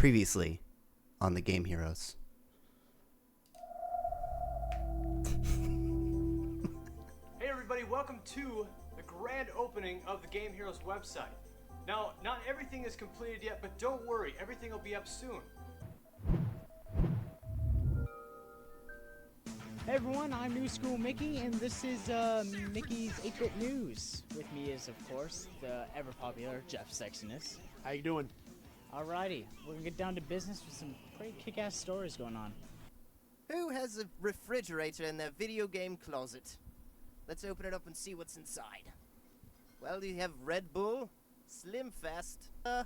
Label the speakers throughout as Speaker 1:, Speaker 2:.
Speaker 1: Previously on the Game Heroes.
Speaker 2: Hey everybody, welcome to the grand opening of the Game Heroes website. Now, not everything is completed yet, but don't worry, everything will be up soon.
Speaker 3: Hey everyone, I'm New School Mickey, and this is Mickey's 8-Bit News. With me is, of course, the ever-popular Jeff Sexiness.
Speaker 4: How you doing?
Speaker 3: Alrighty, we're gonna get down to business with some pretty kick-ass stories going on.
Speaker 5: Who has a refrigerator in their video game closet? Let's open it up and see what's inside. Well, you have Red Bull, Slim Fast, a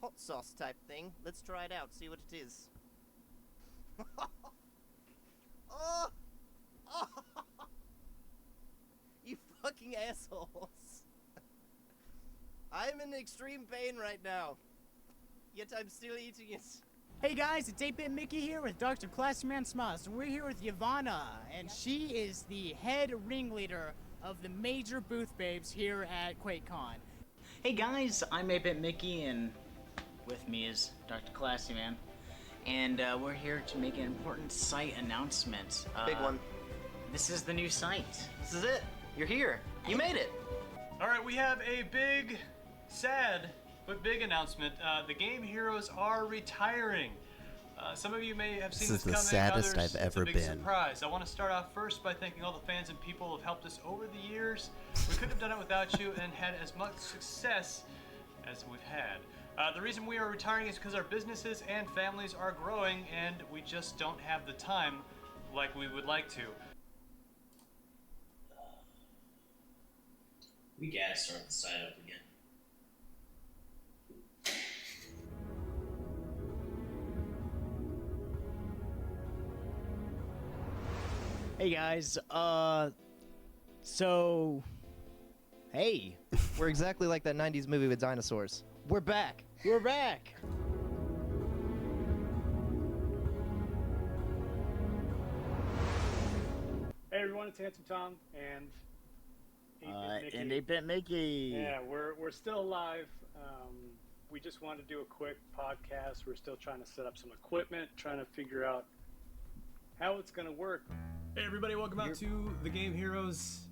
Speaker 5: hot sauce type thing. Let's try it out, see what it is. Oh! Oh! You fucking assholes. I'm in extreme pain right now. Yet I'm still eating it.
Speaker 3: Hey guys, it's 8-Bit Mickey here with Dr. Classman Smiles, and we're here with Yavanna, and she is the head ringleader of the major booth babes here at QuakeCon. Hey guys, I'm 8-Bit Mickey, and with me is Dr. Classyman. And we're here to make an important site announcement.
Speaker 5: Big one.
Speaker 3: This is the new site.
Speaker 5: This is it. You're here. You made it.
Speaker 2: Alright, we have a big, sad, but big announcement. The Game Heroes are retiring. Some of you may have seen this
Speaker 1: This is the
Speaker 2: coming,
Speaker 1: saddest
Speaker 2: others,
Speaker 1: I've ever
Speaker 2: it's a big
Speaker 1: been.
Speaker 2: surprise. I want to start off first by thanking all the fans and people who have helped us over the years. We couldn't have done it without you and had as much success as we've had. The reason we are retiring is because our businesses and families are growing and we just don't have the time like we would like to.
Speaker 6: We gotta start the site up again.
Speaker 3: Hey guys, hey,
Speaker 5: We're exactly like that 90s movie with dinosaurs. We're back.
Speaker 3: we're back.
Speaker 4: Hey everyone, it's Handsome Tom and 8-Bit Mickey.
Speaker 3: And 8-Bit Mickey.
Speaker 4: Yeah, we're still alive. We just wanted to do a quick podcast. We're still trying to set up some equipment, trying to figure out how it's gonna work.
Speaker 2: Hey everybody, welcome out to the Game Heroes.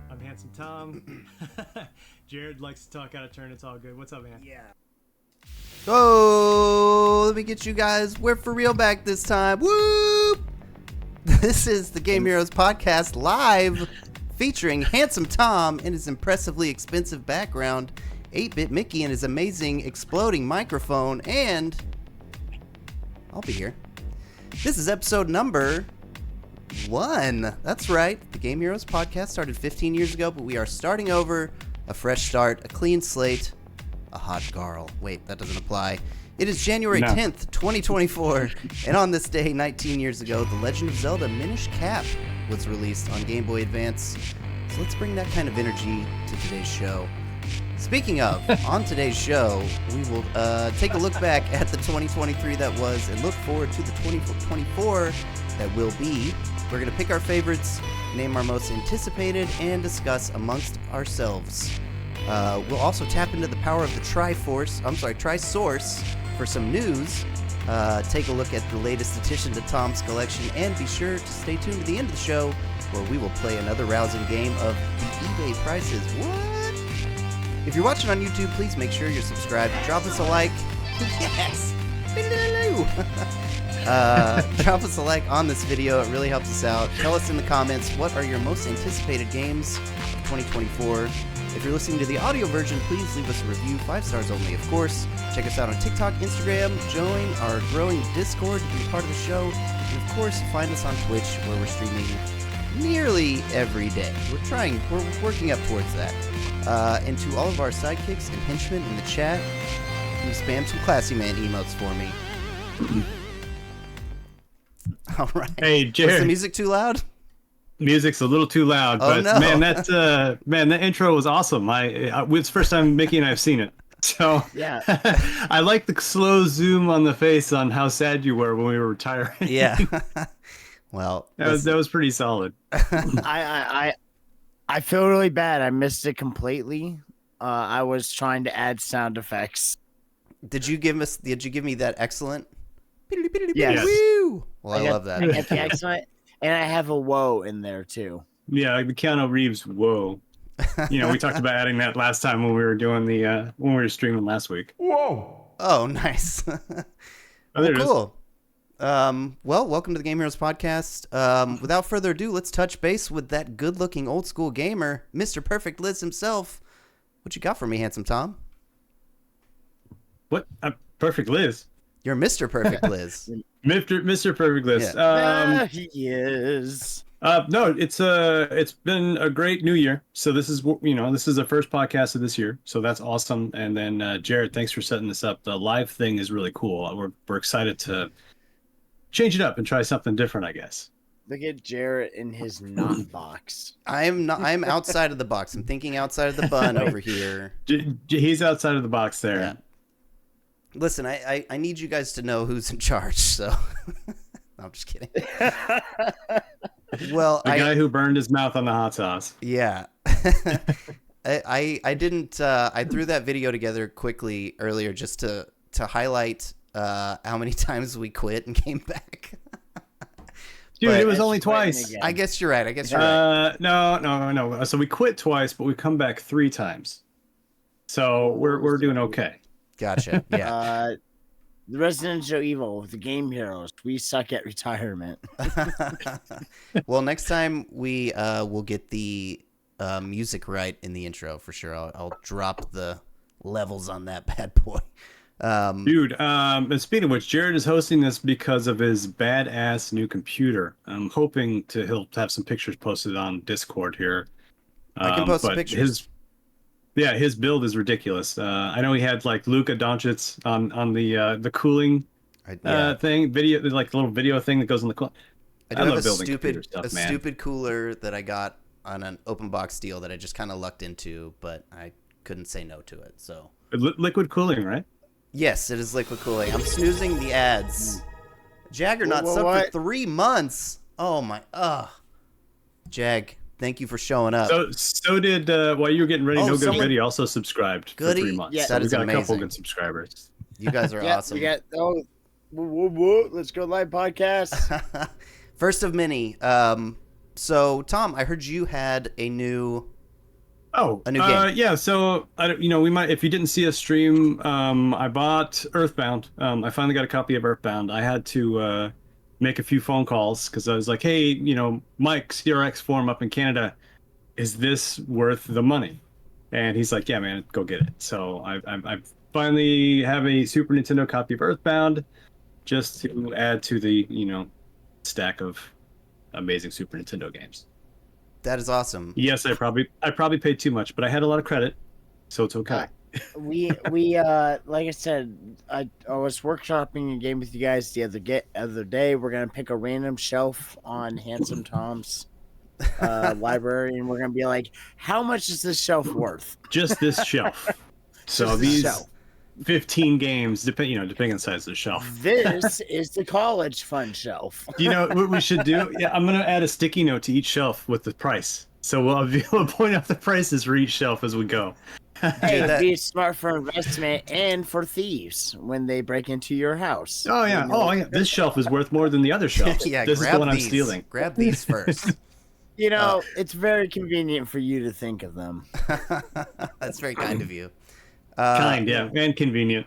Speaker 2: I'm Handsome Tom. Jared likes to talk out of turn, it's all good. What's up, man?
Speaker 5: Yeah.
Speaker 1: Oh, let me get you guys. We're for real back this time. Whoop! This is the Game Heroes podcast live, featuring Handsome Tom and his impressively expensive background, 8-Bit Mickey and his amazing exploding microphone, and I'll be here. This is episode number 1. That's right. The Game Heroes podcast started 15 years ago, but we are starting over, a fresh start, a clean slate, a hot girl. Wait, that doesn't apply. It is January 10th, 2024, and on this day, 19 years ago, The Legend of Zelda Minish Cap was released on Game Boy Advance. So let's bring that kind of energy to today's show. Speaking of, on today's show, we will take a look back at the 2023 that was and look forward to the 2024 that will be. We're going to pick our favorites, name our most anticipated, and discuss amongst ourselves. We'll also tap into the power of the Trisource for some news, take a look at the latest addition to Tom's collection, and be sure to stay tuned to the end of the show where we will play another rousing game of the eBay prices. What? If you're watching on YouTube, please make sure you're subscribed. Drop us a like. Yes! Drop us a like on this video. It really helps us out. Tell us in the comments, what are your most anticipated games of 2024? If you're listening to the audio version, please leave us a review, 5 stars only, of course. Check us out on TikTok, Instagram, join our growing Discord to be part of the show, and of course, find us on Twitch, where we're streaming nearly every day. We're working up towards that. And to all of our sidekicks and henchmen in the chat, can you spam some Classy Man emotes for me? All right.
Speaker 7: Hey, Jared.
Speaker 1: Was the music too loud?
Speaker 7: Music's a little too loud,
Speaker 1: Oh,
Speaker 7: but
Speaker 1: no.
Speaker 7: man, that intro was awesome. It's the first time Mickey and I have seen it, so
Speaker 3: Yeah.
Speaker 7: I like the slow zoom on the face on how sad you were when we were retiring.
Speaker 1: Yeah. Well,
Speaker 7: that was pretty solid.
Speaker 3: I feel really bad. I missed it completely. I was trying to add sound effects.
Speaker 1: Did you give me that excellent?
Speaker 8: Yes.
Speaker 1: Woo! Well, I love
Speaker 8: I
Speaker 1: that.
Speaker 8: got the excellent, and I have a whoa in there too.
Speaker 7: Yeah, like the Keanu Reeves. Whoa. We talked about adding that last time when we were doing when we were streaming last week.
Speaker 1: Whoa! Oh, nice.
Speaker 7: Oh, there it is.
Speaker 1: Cool. Well, welcome to the Game Heroes podcast. Without further ado, let's touch base with that good-looking old school gamer, Mr. Perfect Liz himself. What you got for me, handsome Tom?
Speaker 7: What? Perfect Liz.
Speaker 1: You're Mr. Perfect Liz.
Speaker 7: Mr. Perfect Liz.
Speaker 1: Yeah.
Speaker 8: He is.
Speaker 7: No, it's been a great new year. So this is this is the first podcast of this year. So that's awesome. And then Jared, thanks for setting this up. The live thing is really cool. We're excited to change it up and try something different, I guess.
Speaker 8: Look at Jarrett in his knot box.
Speaker 1: I'm outside of the box. I'm thinking outside of the bun over here.
Speaker 7: He's outside of the box there.
Speaker 1: Yeah. Listen, I need you guys to know who's in charge. So, no, I'm just kidding. Well,
Speaker 7: the guy who burned his mouth on the hot sauce.
Speaker 1: Yeah. I didn't. I threw that video together quickly earlier just to highlight how many times we quit and came back.
Speaker 7: Dude,
Speaker 1: But
Speaker 7: it was only twice.
Speaker 1: I guess you're right.
Speaker 7: No. So we quit twice, but we come back 3 times. So we're doing okay.
Speaker 1: Gotcha. Yeah.
Speaker 8: The residential evil with the Game Heroes. We suck at retirement.
Speaker 1: Well, next time we will get the music right in the intro for sure. I'll drop the levels on that bad boy.
Speaker 7: Dude, and speaking of which, Jared is hosting this because of his badass new computer. I'm hoping he'll have some pictures posted on Discord here.
Speaker 1: I can post some pictures.
Speaker 7: His build is ridiculous. I know he had like Luka Doncic on the cooling thing, video, like the little video thing that goes on the cooler.
Speaker 1: I love building stupid cooler that I got on an open box deal that I just kind of lucked into, but I couldn't say no to it. So
Speaker 7: liquid cooling, right?
Speaker 1: Yes, it is liquid cooling. I'm snoozing the ads. Jaggernaut subbed for 3 months. Oh my, Jag, thank you for showing up.
Speaker 7: So did while you were getting ready, No Good Goody also subscribed for 3 months.
Speaker 1: Yeah,
Speaker 7: so we got
Speaker 1: amazing.
Speaker 7: a couple good subscribers.
Speaker 1: You guys are awesome.
Speaker 8: We got let's go live podcast.
Speaker 1: First of many. So Tom, I heard you had a new game.
Speaker 7: Yeah. So we might, if you didn't see us stream, I bought Earthbound. I finally got a copy of Earthbound. I had to make a few phone calls because I was like, hey, Mike, CRX Forum up in Canada, is this worth the money? And he's like, yeah, man, go get it. So I finally have a Super Nintendo copy of Earthbound just to add to the stack of amazing Super Nintendo games.
Speaker 1: That is awesome.
Speaker 7: Yes, I probably paid too much, but I had a lot of credit, so it's okay.
Speaker 8: We like I said, I was workshopping a game with you guys the other day. We're gonna pick a random shelf on Handsome Tom's library, and we're gonna be like, how much is this shelf worth?
Speaker 7: Just this shelf. So these 15 games, depending on the size of the shelf.
Speaker 8: This is the college fund shelf.
Speaker 7: You know what we should do? Yeah, I'm gonna add a sticky note to each shelf with the price. So we'll be able to point out the prices for each shelf as we go.
Speaker 8: Hey, be smart for investment and for thieves when they break into your house.
Speaker 7: Oh yeah. This shelf is worth more than the other shelves.
Speaker 1: Yeah,
Speaker 7: this is the one I'm stealing.
Speaker 1: Grab these first.
Speaker 8: It's very convenient for you to think of them.
Speaker 1: That's very kind of you.
Speaker 7: And convenient.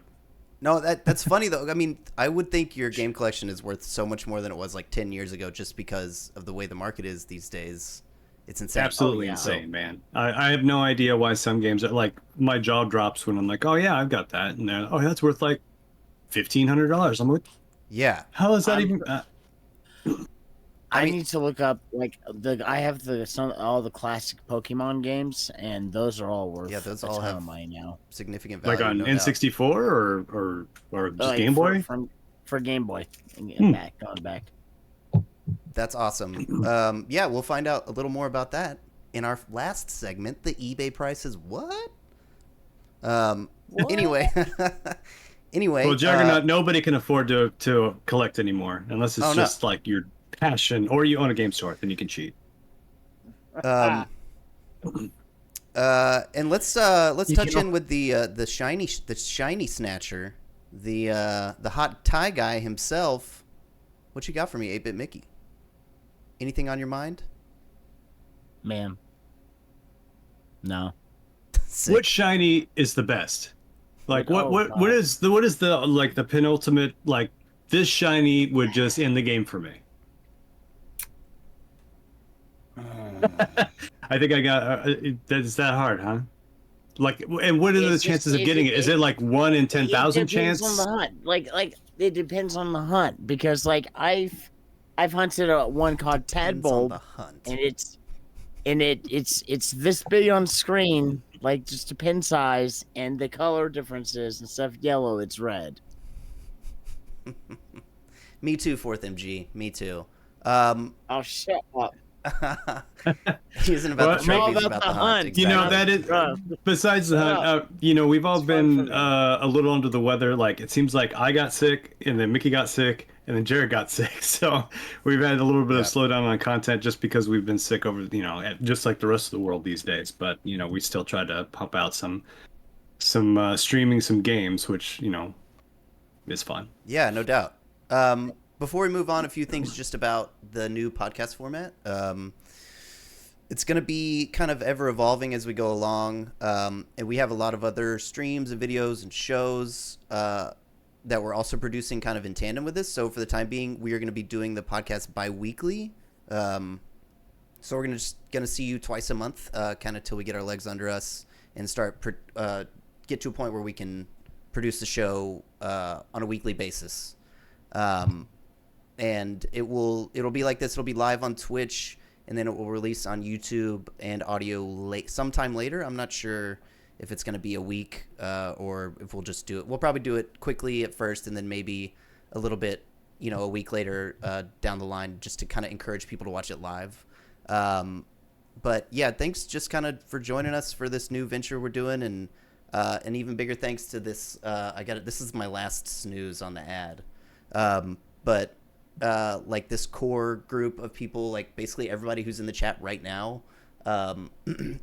Speaker 1: No, that's funny though. I mean, I would think your game collection is worth so much more than it was like 10 years ago, just because of the way the market is these days. It's insane.
Speaker 7: Absolutely insane, man. I have no idea why some games are like, my jaw drops when I'm like, oh yeah, I've got that, and then that's worth like $1,500. I'm like,
Speaker 1: yeah.
Speaker 7: How is that even?
Speaker 8: I need to look up I have all the classic Pokemon games, and those are all worth
Speaker 1: those all have
Speaker 8: money now.
Speaker 1: Significant value.
Speaker 7: Like on N64 or just Game Boy?
Speaker 8: For Game Boy, going back.
Speaker 1: That's awesome. We'll find out a little more about that in our last segment. The eBay price is what? Anyway.
Speaker 7: Well, Juggernaut, nobody can afford to collect anymore unless it's just like your passion, or you own a game store, then you can cheat.
Speaker 1: And let's touch in with the shiny snatcher. the hot tie guy himself. What you got for me, 8-Bit Mickey? Anything on your mind?
Speaker 8: Man. No.
Speaker 1: Sick.
Speaker 7: Which shiny is the best? Like what
Speaker 8: God.
Speaker 7: what is the like the penultimate, like this shiny would just end the game for me? I think I got that's that hard, huh? Like, and what are the chances of getting it? Is it like 1 in 10,000 chance?
Speaker 8: It depends on the hunt. Like it depends on the hunt, because like I've hunted one called
Speaker 1: Depends on
Speaker 8: Tadbulb,
Speaker 1: the hunt.
Speaker 8: and it's this big on screen, like just a pin size, and the color differences, instead of yellow, it's red.
Speaker 1: Me too, 4th MG. Me too.
Speaker 8: Oh, shut up.
Speaker 1: He isn't about the
Speaker 8: Well,
Speaker 1: trophies,
Speaker 8: about
Speaker 1: about
Speaker 8: the
Speaker 1: the hunt.
Speaker 8: hunt.
Speaker 7: You know,
Speaker 1: Exactly.
Speaker 7: that is, besides the hunt, you know, we've all been a little under the weather. Like, it seems like I got sick, and then Mickey got sick, and then Jared got sick. So we've had a little bit of slowdown on content just because we've been sick over, you know, just like the rest of the world these days. But, you know, we still try to pump out some streaming, some games, which, you know, is fun.
Speaker 1: Yeah, no doubt. Before we move on, a few things just about the new podcast format. It's going to be kind of ever evolving as we go along. And we have a lot of other streams and videos and shows that we're also producing kind of in tandem with this. So for the time being, we are going to be doing the podcast bi-weekly. So we're going to see you twice a month, kind of till we get our legs under us and start get to a point where we can produce the show on a weekly basis. And it'll be like this. It'll be live on Twitch, and then it will release on YouTube and audio sometime later. I'm not sure if it's going to be a week or if we'll just do it. We'll probably do it quickly at first, and then maybe a little bit, you know, a week later down the line, just to kind of encourage people to watch it live. But yeah, thanks just kind of for joining us for this new venture we're doing, and an even bigger thanks to this. This is my last snooze on the ad, but. Like this core group of people, like basically everybody who's in the chat right now, and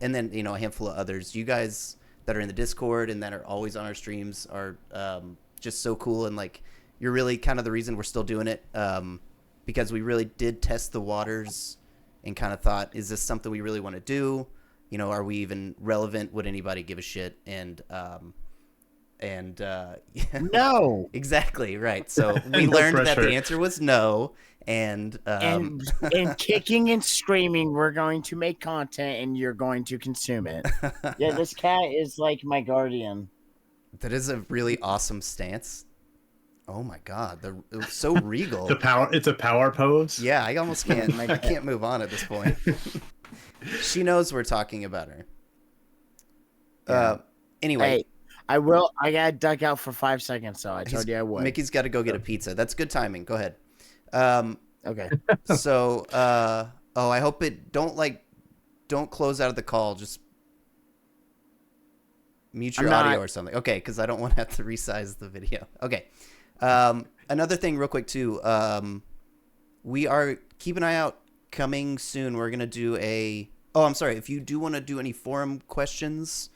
Speaker 1: then, you know, a handful of others. You guys that are in the Discord and that are always on our streams are just so cool, and like you're really kind of the reason we're still doing it, because we really did test the waters and kind of thought, is this something we really want to do? You know, are we even relevant? Would anybody give a shit? And
Speaker 8: No.
Speaker 1: Exactly right. So we learned that the answer was no, and
Speaker 8: kicking and screaming, we're going to make content and you're going to consume it. Yeah, this cat is like my guardian.
Speaker 1: That is a really awesome stance. Oh my god, it was so regal.
Speaker 7: It's a power pose.
Speaker 1: Yeah, I almost can't. I can't move on at this point. She knows we're talking about her. Anyway.
Speaker 8: Hey, I will. I got duck out for 5 seconds, so I told you I would.
Speaker 1: Mickey's got to go get a pizza. That's good timing. Go ahead.
Speaker 8: Okay.
Speaker 1: So, I hope it don't close out of the call. Just mute your audio or something. Okay, because I don't want to have to resize the video. Okay. Another thing, real quick too. We are keep an eye out. Coming soon, we're gonna do a. Oh, I'm sorry. If you do want to do any forum questions,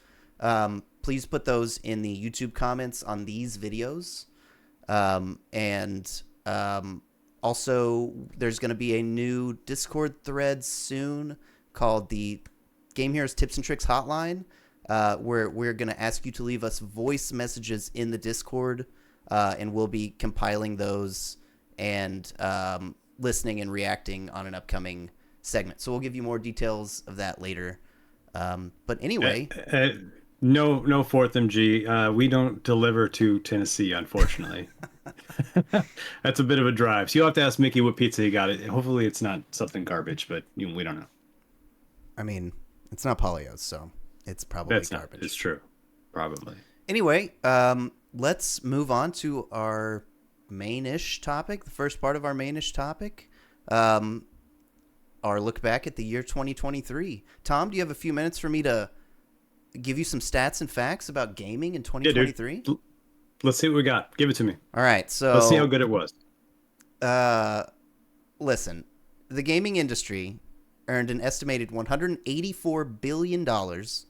Speaker 1: please put those in the YouTube comments on these videos. Also, there's going to be a new Discord thread soon called the Game Heroes Tips and Tricks Hotline, where we're going to ask you to leave us voice messages in the Discord, and we'll be compiling those and listening and reacting on an upcoming segment. So we'll give you more details of that later. But anyway...
Speaker 7: No 4th MG. We don't deliver to Tennessee, unfortunately. That's a bit of a drive. So you'll have to ask Mickey what pizza he got. Hopefully it's not something garbage, but we don't know.
Speaker 1: I mean, it's not Polio's, so it's probably garbage.
Speaker 7: It's true. Probably.
Speaker 1: Anyway, let's move on to our main-ish topic, the first part of our main-ish topic. Our look back at the year 2023. Tom, do you have a few minutes for me to give you some stats and facts about gaming in 2023?
Speaker 7: Yeah, let's see what we got. Give it to me.
Speaker 1: All right, so
Speaker 7: let's see how good it was.
Speaker 1: Listen, the gaming industry, earned an estimated $184 billion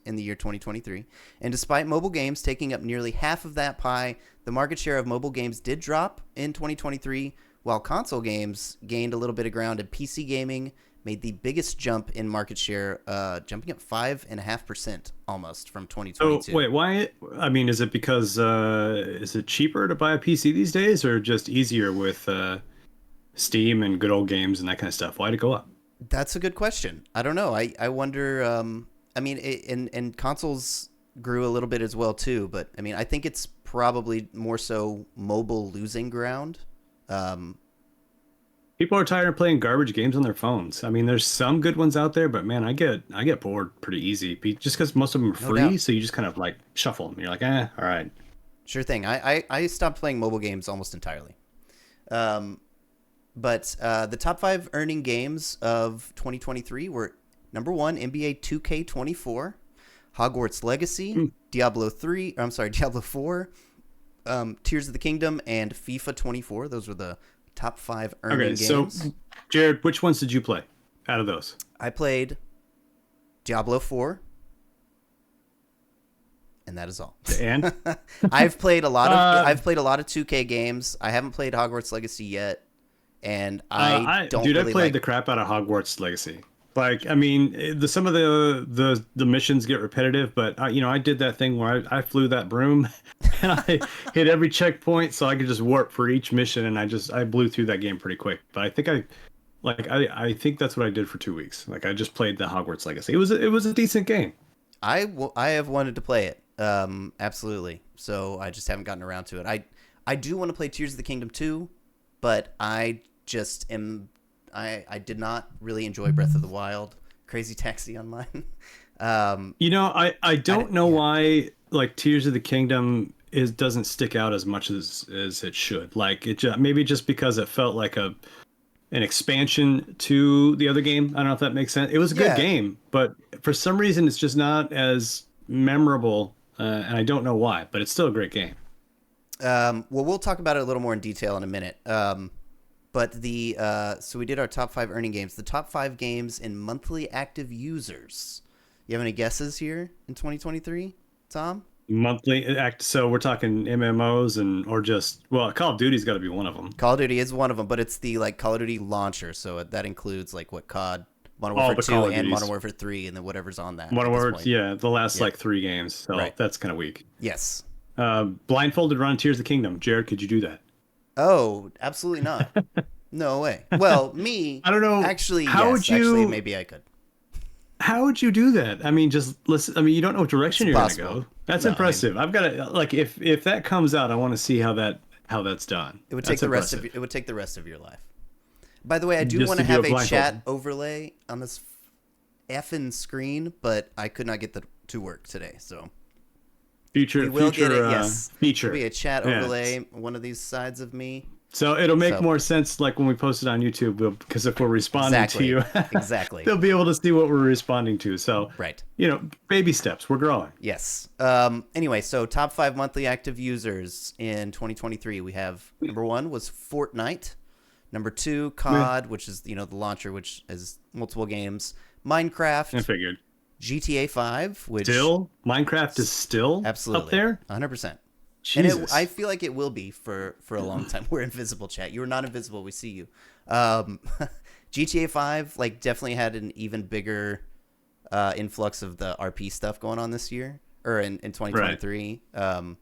Speaker 1: in the year 2023. And despite mobile games taking up nearly half of that pie, the market share of mobile games did drop in 2023, while console games gained a little bit of ground, and PC gaming made the biggest jump in market share, jumping up 5.5% almost from 2022.
Speaker 7: Oh, wait, why? I mean, is it because is it cheaper to buy a PC these days, or just easier with Steam and good old games and that kind of stuff? Why'd it go up?
Speaker 1: That's a good question. I don't know. I wonder. I mean, and consoles grew a little bit as well too, but I mean, I think it's probably more so mobile losing ground.
Speaker 7: People are tired of playing garbage games on their phones. I mean, there's some good ones out there, but man, I get bored pretty easy. Just because most of them are free,
Speaker 1: doubt.
Speaker 7: so you just kind of like shuffle them. You're like, all right.
Speaker 1: Sure thing. I stopped playing mobile games almost entirely. But the top 5 earning games of 2023 were number 1, NBA 2K24, Hogwarts Legacy, Diablo 4, Tears of the Kingdom, and FIFA 24. Those were the top 5 earning games.
Speaker 7: So, Jared, which ones did you play out of those?
Speaker 1: I played Diablo 4, and that is all.
Speaker 7: And
Speaker 1: I've played a lot of 2K games. I haven't played Hogwarts Legacy yet, and I don't
Speaker 7: dude,
Speaker 1: really
Speaker 7: I played
Speaker 1: like
Speaker 7: the crap out of Hogwarts Legacy. Like, I mean, some of the missions get repetitive, but I did that thing where I flew that broom and I hit every checkpoint so I could just warp for each mission, and I blew through that game pretty quick. But I think I think that's what I did for 2 weeks. Like, I just played the Hogwarts Legacy. It was a decent game.
Speaker 1: I have wanted to play it, absolutely. So I just haven't gotten around to it. I do want to play Tears of the Kingdom 2, but I just am. I did not really enjoy Breath of the Wild. Crazy Taxi on mine.
Speaker 7: I don't know why like Tears of the Kingdom doesn't stick out as much as it should. Like maybe just because it felt like an expansion to the other game. I don't know if that makes sense. It was a good game, but for some reason it's just not as memorable, and I don't know why. But it's still a great game.
Speaker 1: Well, we'll talk about it a little more in detail in a minute. But so we did our top 5 earning games. The top 5 games in monthly active users. You have any guesses here in 2023, Tom?
Speaker 7: Monthly act. So we're talking MMOs or just Call of Duty's got to be one of them.
Speaker 1: Call of Duty is one of them, but it's the Call of Duty launcher, so that includes COD, Modern Warfare 2, and Modern Warfare 3, and then whatever's on that.
Speaker 7: Modern Warfare, the last 3 games. So that's kind of weak.
Speaker 1: Yes.
Speaker 7: Blindfolded run Tears of the Kingdom. Jared, could you do that?
Speaker 1: Oh, absolutely not. No way. Well, me.
Speaker 7: I don't know.
Speaker 1: Actually,
Speaker 7: how
Speaker 1: yes. Actually, maybe I could.
Speaker 7: How would you do that? I mean, just listen. I mean, you don't know what direction you're going to go. That's impressive. I've got to if that comes out, I want to see how that's done.
Speaker 1: It would take the rest of your life. By the way, I do want to have a chat overlay on this effing screen, but I could not get that to work today. So
Speaker 7: we will get it.
Speaker 1: Yes,
Speaker 7: feature.
Speaker 1: It'll be a chat overlay. One of these sides of me.
Speaker 7: So it'll make more sense like when we post it on YouTube, because if we're responding to you,
Speaker 1: exactly,
Speaker 7: they'll be able to see what we're responding to. So
Speaker 1: right,
Speaker 7: baby steps. We're growing.
Speaker 1: Yes. Anyway, so top 5 monthly active users in 2023. We have number 1 was Fortnite, number 2 COD, which is the launcher, which has multiple games. Minecraft.
Speaker 7: I figured.
Speaker 1: GTA 5, which
Speaker 7: Minecraft is still
Speaker 1: absolutely
Speaker 7: up there.
Speaker 1: 100%.
Speaker 7: Jesus.
Speaker 1: And I feel like it will be for a long time. We're invisible, chat. You are not invisible. We see you. GTA 5 definitely had an even bigger influx of the RP stuff going on this year, or in 2023. Right.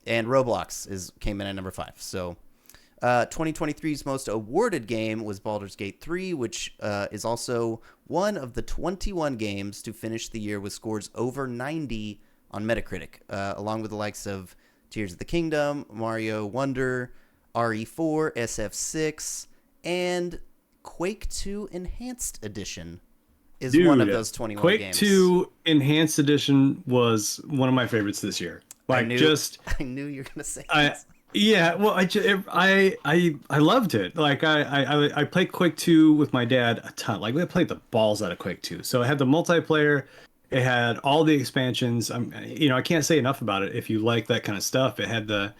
Speaker 1: And Roblox came in at number 5. So 2023's most awarded game was Baldur's Gate 3, which is also one of the 21 games to finish the year with scores over 90 on Metacritic, along with the likes of Tears of the Kingdom, Mario Wonder, RE4, SF6, and Quake 2 Enhanced Edition is one of those 21
Speaker 7: Quake
Speaker 1: games.
Speaker 7: Quake 2 Enhanced Edition was one of my favorites this year.
Speaker 1: I knew you were gonna say this.
Speaker 7: Yeah, well, I loved it. Like I played Quake 2 with my dad a ton. Like we played the balls out of Quake 2. So it had the multiplayer. It had all the expansions. I can't say enough about it. If you like that kind of stuff, it had the,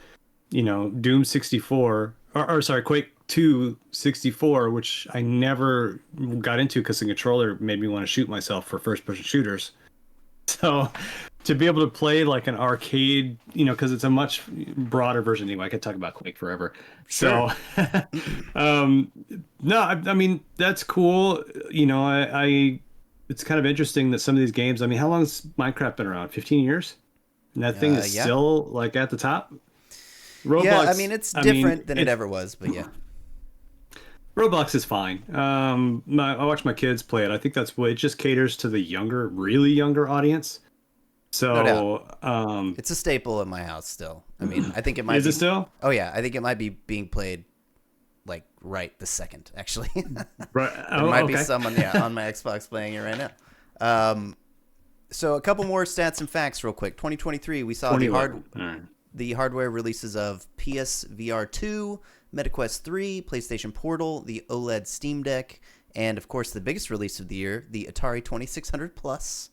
Speaker 7: Doom 64 or sorry, Quake 2 64, which I never got into because the controller made me want to shoot myself for first-person shooters. So to be able to play like an arcade, because it's a much broader version anyway. I could talk about Quake forever.
Speaker 1: Sure.
Speaker 7: So, no, I mean that's cool. I it's kind of interesting that some of these games. I mean, how long has Minecraft been around? 15 years, and that thing is
Speaker 1: Yeah.
Speaker 7: still like at the top. Roblox,
Speaker 1: Yeah, I mean it's different than it ever was, but yeah.
Speaker 7: Roblox is fine. I watch my kids play it. I think that's what it just caters to the younger, really younger audience. So,
Speaker 1: No it's a staple in my house still. I mean, I think it might.
Speaker 7: Is it still?
Speaker 1: Oh yeah, I think it might be being played like right this second. Actually,
Speaker 7: Right.
Speaker 1: there might be someone on my Xbox playing it right now. So a couple more stats and facts, real quick. 2023, we saw the hardware releases of PSVR 2, MetaQuest 3, PlayStation Portal, the OLED Steam Deck, and of course the biggest release of the year, the Atari 2600 Plus.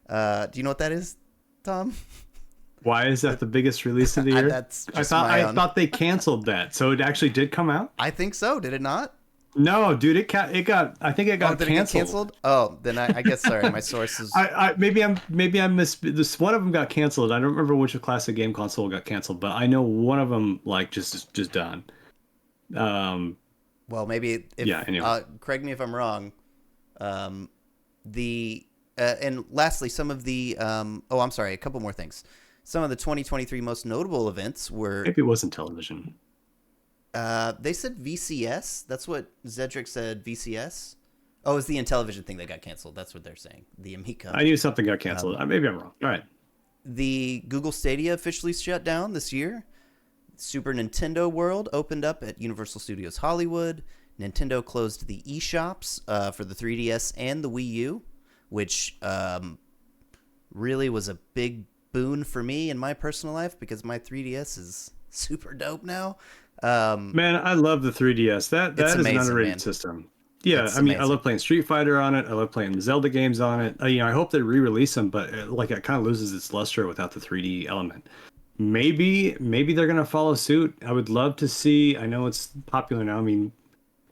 Speaker 1: Do you know what that is, Tom?
Speaker 7: Why is that the biggest release of the year?
Speaker 1: That's just
Speaker 7: I thought they canceled that, so it actually did come out.
Speaker 1: I think so. Did it not?
Speaker 7: No, dude, it got. I think it got
Speaker 1: did
Speaker 7: canceled.
Speaker 1: It get canceled? Oh, then I guess sorry, my sources.
Speaker 7: Maybe I missed this. One of them got canceled. I don't remember which classic game console got canceled, but I know one of them like just done.
Speaker 1: Well, maybe
Speaker 7: Anyway.
Speaker 1: correct me if I'm wrong. And lastly, some of the I'm sorry, a couple more things. Some of the 2023 most notable events were.
Speaker 7: Maybe it wasn't television.
Speaker 1: They said VCS. That's what Zedric said. VCS. Oh, it's the Intellivision thing that got canceled. That's what they're saying. The Amica.
Speaker 7: I knew something got canceled. Maybe I'm wrong. All right.
Speaker 1: The Google Stadia officially shut down this year. Super Nintendo World opened up at Universal Studios Hollywood. Nintendo closed the eShops for the 3DS and the Wii U, which really was a big boon for me in my personal life because my 3DS is super dope now.
Speaker 7: Man, I love the 3DS. That is
Speaker 1: amazing,
Speaker 7: an underrated
Speaker 1: man.
Speaker 7: system. Yeah,
Speaker 1: It's
Speaker 7: I mean, I
Speaker 1: amazing.
Speaker 7: love playing Street Fighter on it. I love playing Zelda games on it. I hope they re-release them, but it kind of loses its luster without the 3D element. Maybe they're gonna follow suit. I would love to see. I know it's popular now. I mean,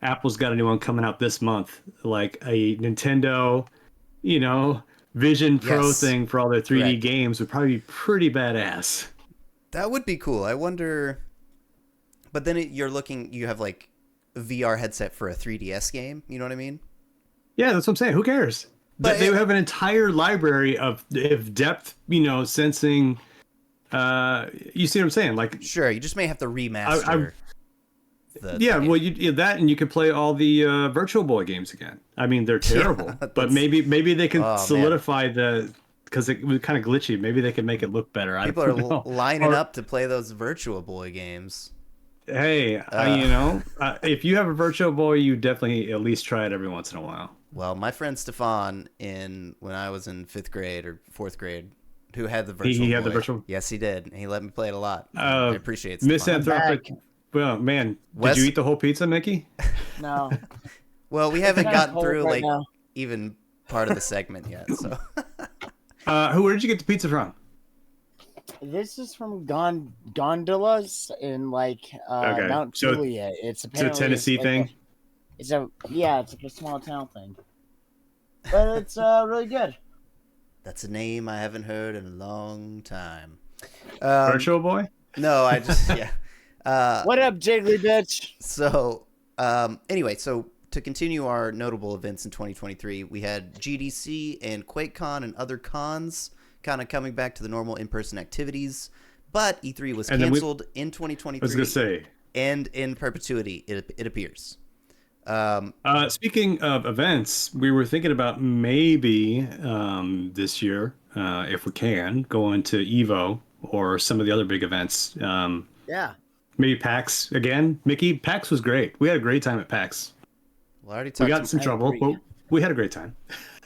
Speaker 7: Apple's got a new one coming out this month, like a Nintendo, Vision Pro
Speaker 1: Yes.
Speaker 7: thing for all their 3D
Speaker 1: Correct.
Speaker 7: games would probably be pretty badass.
Speaker 1: That would be cool. I wonder. But then you have like a VR headset for a 3DS game. You know what I mean?
Speaker 7: Yeah, that's what I'm saying. Who cares?
Speaker 1: But
Speaker 7: They have an entire library of depth, sensing. You see what I'm saying? Like,
Speaker 1: Sure. You just may have to remaster. The game.
Speaker 7: well, that, and you could play all the Virtual Boy games again. I mean, they're terrible, but
Speaker 1: that's-
Speaker 7: maybe they can
Speaker 1: Oh, man.
Speaker 7: solidify because it was kind of glitchy. Maybe they can make it look better.
Speaker 1: People
Speaker 7: I
Speaker 1: are
Speaker 7: don't know.
Speaker 1: lining up to play those Virtual Boy games.
Speaker 7: Hey, if you have a Virtual Boy, you definitely at least try it every once in a while.
Speaker 1: Well, my friend Stefan, when I was in 5th grade or 4th grade, who had the Virtual
Speaker 7: He
Speaker 1: Boy.
Speaker 7: had the Virtual.
Speaker 1: Yes, he did. He let me play it a lot. I appreciate it.
Speaker 7: Misanthropic. Well, man,
Speaker 1: Wes-
Speaker 7: did you eat the whole pizza, Mickey?
Speaker 8: No.
Speaker 1: Well, we haven't
Speaker 8: Kinda
Speaker 1: gotten
Speaker 8: cold
Speaker 1: through
Speaker 8: right now.
Speaker 1: even part of the segment yet. So
Speaker 7: Where did you get the pizza from?
Speaker 8: This is from gondolas in
Speaker 7: Okay.
Speaker 8: Mount
Speaker 7: So-
Speaker 8: Juliet. It's
Speaker 7: It's a
Speaker 8: apparently
Speaker 7: Tennessee thing.
Speaker 8: It's like a small town thing, but it's really good.
Speaker 1: that's a name I haven't heard in a long time.
Speaker 7: Virtual Boy.
Speaker 1: No, I just yeah.
Speaker 8: What up, Jiggly bitch?
Speaker 1: So, anyway, so to continue our notable events in 2023, we had GDC and QuakeCon and other cons kind of coming back to the normal in-person activities, but E3 was
Speaker 7: And then
Speaker 1: canceled in 2023.
Speaker 7: I was gonna say.
Speaker 1: And in perpetuity, it appears.
Speaker 7: Speaking of events, we were thinking about maybe this year, if we can, go into Evo or some of the other big events.
Speaker 8: Yeah.
Speaker 7: Maybe PAX again. Mickey, PAX was great. We had a great time at PAX.
Speaker 1: Well, I already
Speaker 7: We
Speaker 1: talked
Speaker 7: got
Speaker 1: to,
Speaker 7: in some
Speaker 8: I
Speaker 7: trouble,
Speaker 8: agree.
Speaker 7: but we had a great time.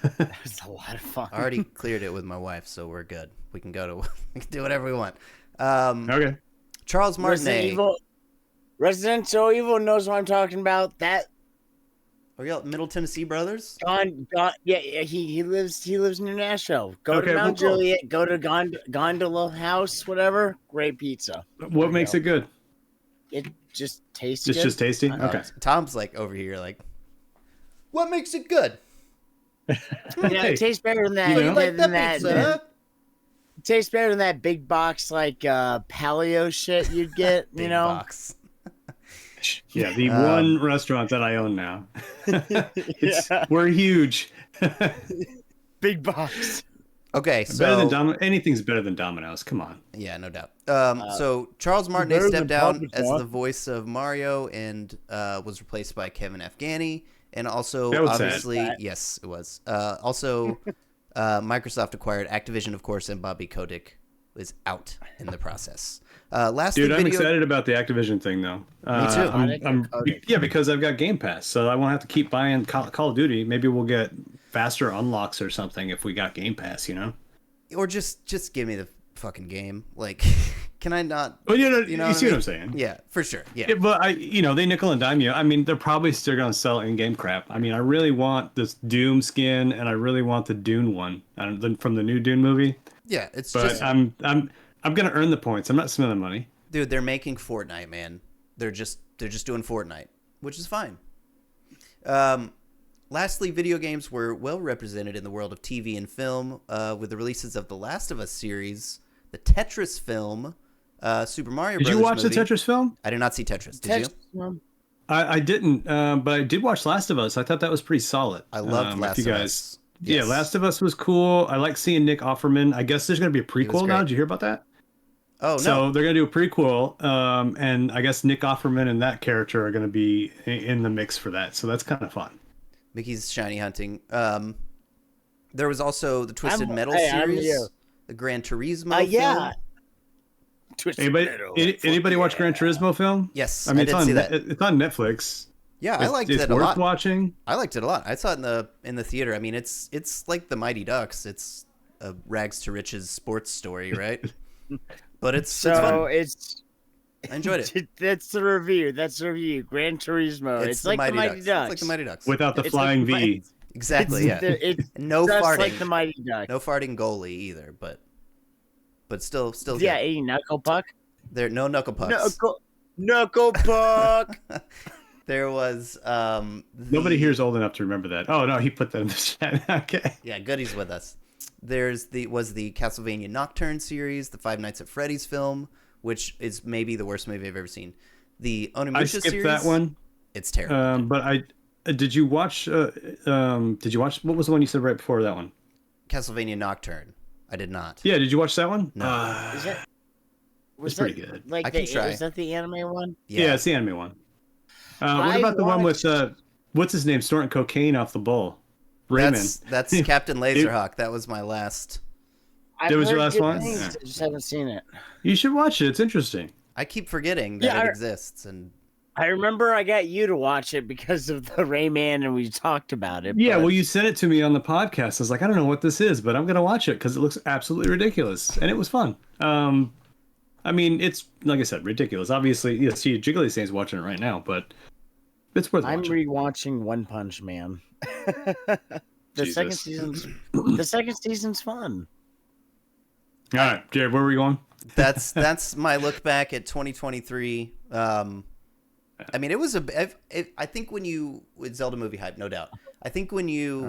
Speaker 8: It was a lot of fun.
Speaker 1: I already cleared it with my wife, so we're good. We can we can do whatever we want.
Speaker 7: Okay.
Speaker 1: Charles Martinet.
Speaker 8: Residential Evil knows what I'm talking about. That
Speaker 1: Are y'all Middle Tennessee brothers?
Speaker 8: yeah, he lives near Nashville. Go
Speaker 7: Okay,
Speaker 8: to Mount
Speaker 7: well, cool.
Speaker 8: Juliet. Go to Gondola House, whatever. Great pizza.
Speaker 7: What makes it good?
Speaker 8: it just tastes
Speaker 7: It's
Speaker 8: good.
Speaker 7: just tasty.
Speaker 8: Uh,
Speaker 7: Okay.
Speaker 1: Tom's like over here, like, what makes it good?
Speaker 8: Yeah,
Speaker 7: Hey,
Speaker 8: it tastes better than that.
Speaker 7: you know?
Speaker 1: Like
Speaker 8: than
Speaker 1: that
Speaker 8: that.
Speaker 1: pizza?
Speaker 8: It tastes better than that big box like paleo shit you'd get.
Speaker 1: Big
Speaker 8: you know.
Speaker 1: box.
Speaker 7: Yeah, the
Speaker 1: Um,
Speaker 7: one restaurant that I own now.
Speaker 8: Yeah.
Speaker 7: We're huge.
Speaker 8: Big box.
Speaker 1: Okay,
Speaker 7: Better than
Speaker 1: so
Speaker 7: anything's better than Domino's. Come on.
Speaker 1: yeah, no doubt. So Charles Martinet
Speaker 8: better
Speaker 1: stepped
Speaker 8: than
Speaker 1: down
Speaker 8: Papa
Speaker 1: as
Speaker 8: John.
Speaker 1: the voice of Mario and was replaced by Kevin Afghani. And also,
Speaker 7: That was sad.
Speaker 1: obviously, yes, it was. Also, Microsoft acquired Activision, of course, and Bobby Kotick was out in the process. Lastly,
Speaker 7: Dude, I'm
Speaker 1: video.
Speaker 7: excited about the Activision thing, though.
Speaker 1: Me too.
Speaker 7: Yeah, because I've got Game Pass, so I won't have to keep buying Call of Duty. Maybe we'll get faster unlocks or something if we got Game Pass, you know?
Speaker 1: Or just give me the fucking game. Like, can I not?
Speaker 7: Well, you
Speaker 1: know
Speaker 7: see
Speaker 1: I
Speaker 7: what
Speaker 1: mean?
Speaker 7: I'm saying?
Speaker 1: Yeah, for sure. Yeah.
Speaker 7: Yeah, but they nickel and dime you. I mean, they're probably still going to sell in-game crap. I mean, I really want this Doom skin, and I really want the Dune one from the new Dune movie.
Speaker 1: Yeah, it's
Speaker 7: But
Speaker 1: just,
Speaker 7: I'm going to earn the points. I'm not spending money.
Speaker 1: dude, they're making Fortnite, man. They're just doing Fortnite, which is fine. Lastly, video games were well represented in the world of TV and film with the releases of the Last of Us series, the Tetris film, Super Mario
Speaker 7: Did
Speaker 1: Brothers
Speaker 7: you watch
Speaker 1: movie.
Speaker 7: the Tetris film?
Speaker 1: I did not see Tetris. Did you?
Speaker 7: I didn't, but I did watch Last of Us. I thought that was pretty solid.
Speaker 1: I loved Last
Speaker 7: if you
Speaker 1: of
Speaker 7: guys,
Speaker 1: Us.
Speaker 7: Yeah,
Speaker 1: Yes.
Speaker 7: Last of Us was cool. I like seeing Nick Offerman. I guess there's going to be a prequel now.
Speaker 1: great.
Speaker 7: Did you hear about that?
Speaker 1: Oh, no.
Speaker 7: So they're going to do a prequel, and I guess Nick Offerman and that character are going to be in the mix for that. So that's kind of fun.
Speaker 1: Mickey's shiny hunting. There was also the Twisted Metal
Speaker 8: I'm
Speaker 1: series,
Speaker 8: here.
Speaker 1: the Gran Turismo
Speaker 8: Yeah.
Speaker 1: film.
Speaker 7: Anybody watch Gran Turismo film?
Speaker 1: Yes,
Speaker 7: I mean,
Speaker 1: I
Speaker 7: it's
Speaker 1: did
Speaker 7: on
Speaker 1: see that.
Speaker 7: it's on Netflix.
Speaker 1: Yeah, I liked
Speaker 7: it's
Speaker 1: it a
Speaker 7: worth
Speaker 1: lot.
Speaker 7: watching.
Speaker 1: I liked it a lot. I saw it in the theater. I mean, it's like the Mighty Ducks. It's a rags to riches sports story, right? But it's fun. I enjoyed it.
Speaker 8: That's the review. That's the review. Gran Turismo. It's
Speaker 1: the
Speaker 8: like the Mighty
Speaker 1: It's
Speaker 8: Ducks.
Speaker 1: like the Mighty Ducks.
Speaker 7: Without the
Speaker 8: It's
Speaker 7: flying
Speaker 8: like
Speaker 7: V.
Speaker 1: Exactly. Yeah.
Speaker 8: It's
Speaker 1: No
Speaker 8: just
Speaker 1: farting.
Speaker 8: like the Mighty Ducks.
Speaker 1: No farting goalie either, but still
Speaker 8: Yeah,
Speaker 1: good.
Speaker 8: a knuckle puck.
Speaker 1: There no knuckle pucks.
Speaker 8: Knuckle puck.
Speaker 1: There was
Speaker 7: Nobody here is old enough to remember that. Oh no, he put that in the chat. Okay.
Speaker 1: Yeah, Goody's with us. There's the Castlevania Nocturne series, the Five Nights at Freddy's film, which is maybe the worst movie I've ever seen. The Onimusha
Speaker 7: I skipped
Speaker 1: series.
Speaker 7: that one.
Speaker 1: It's terrible.
Speaker 7: But did you watch? Did you watch? What was the one you said right before that one?
Speaker 1: Castlevania Nocturne. I did not.
Speaker 7: Yeah, did you watch that one?
Speaker 1: No.
Speaker 8: Is that?
Speaker 7: It's pretty good.
Speaker 8: Like
Speaker 1: I can try.
Speaker 8: Is that the anime one?
Speaker 7: Yeah, it's the anime one. What
Speaker 8: I
Speaker 7: about the one with
Speaker 8: watched-
Speaker 7: what's his name, snorting cocaine off the bull? Rayman.
Speaker 1: That's Captain Laserhawk. That was my last.
Speaker 8: I've
Speaker 7: That was your
Speaker 8: heard
Speaker 7: last
Speaker 8: good
Speaker 7: one?
Speaker 8: things,
Speaker 7: Yeah.
Speaker 8: I just haven't seen it.
Speaker 7: You should watch it. It's interesting.
Speaker 1: I keep forgetting that
Speaker 8: Yeah,
Speaker 1: it exists, and
Speaker 8: I remember I got you to watch it because of the Rayman, and we talked about it.
Speaker 7: Yeah,
Speaker 8: but
Speaker 7: well, you sent it to me on the podcast. I was like, I don't know what this is, but I'm gonna watch it because it looks absolutely ridiculous, and it was fun. I mean, it's like I said, ridiculous. Obviously, yeah. See, Jiggly Saint's watching it right now, but it's worth
Speaker 8: I'm
Speaker 7: watching.
Speaker 8: rewatching One Punch Man. The second season's fun.
Speaker 7: All right, Jared, where are we going?
Speaker 1: that's my look back at 2023. I mean, it was I think when you with Zelda movie hype, no doubt. I think when you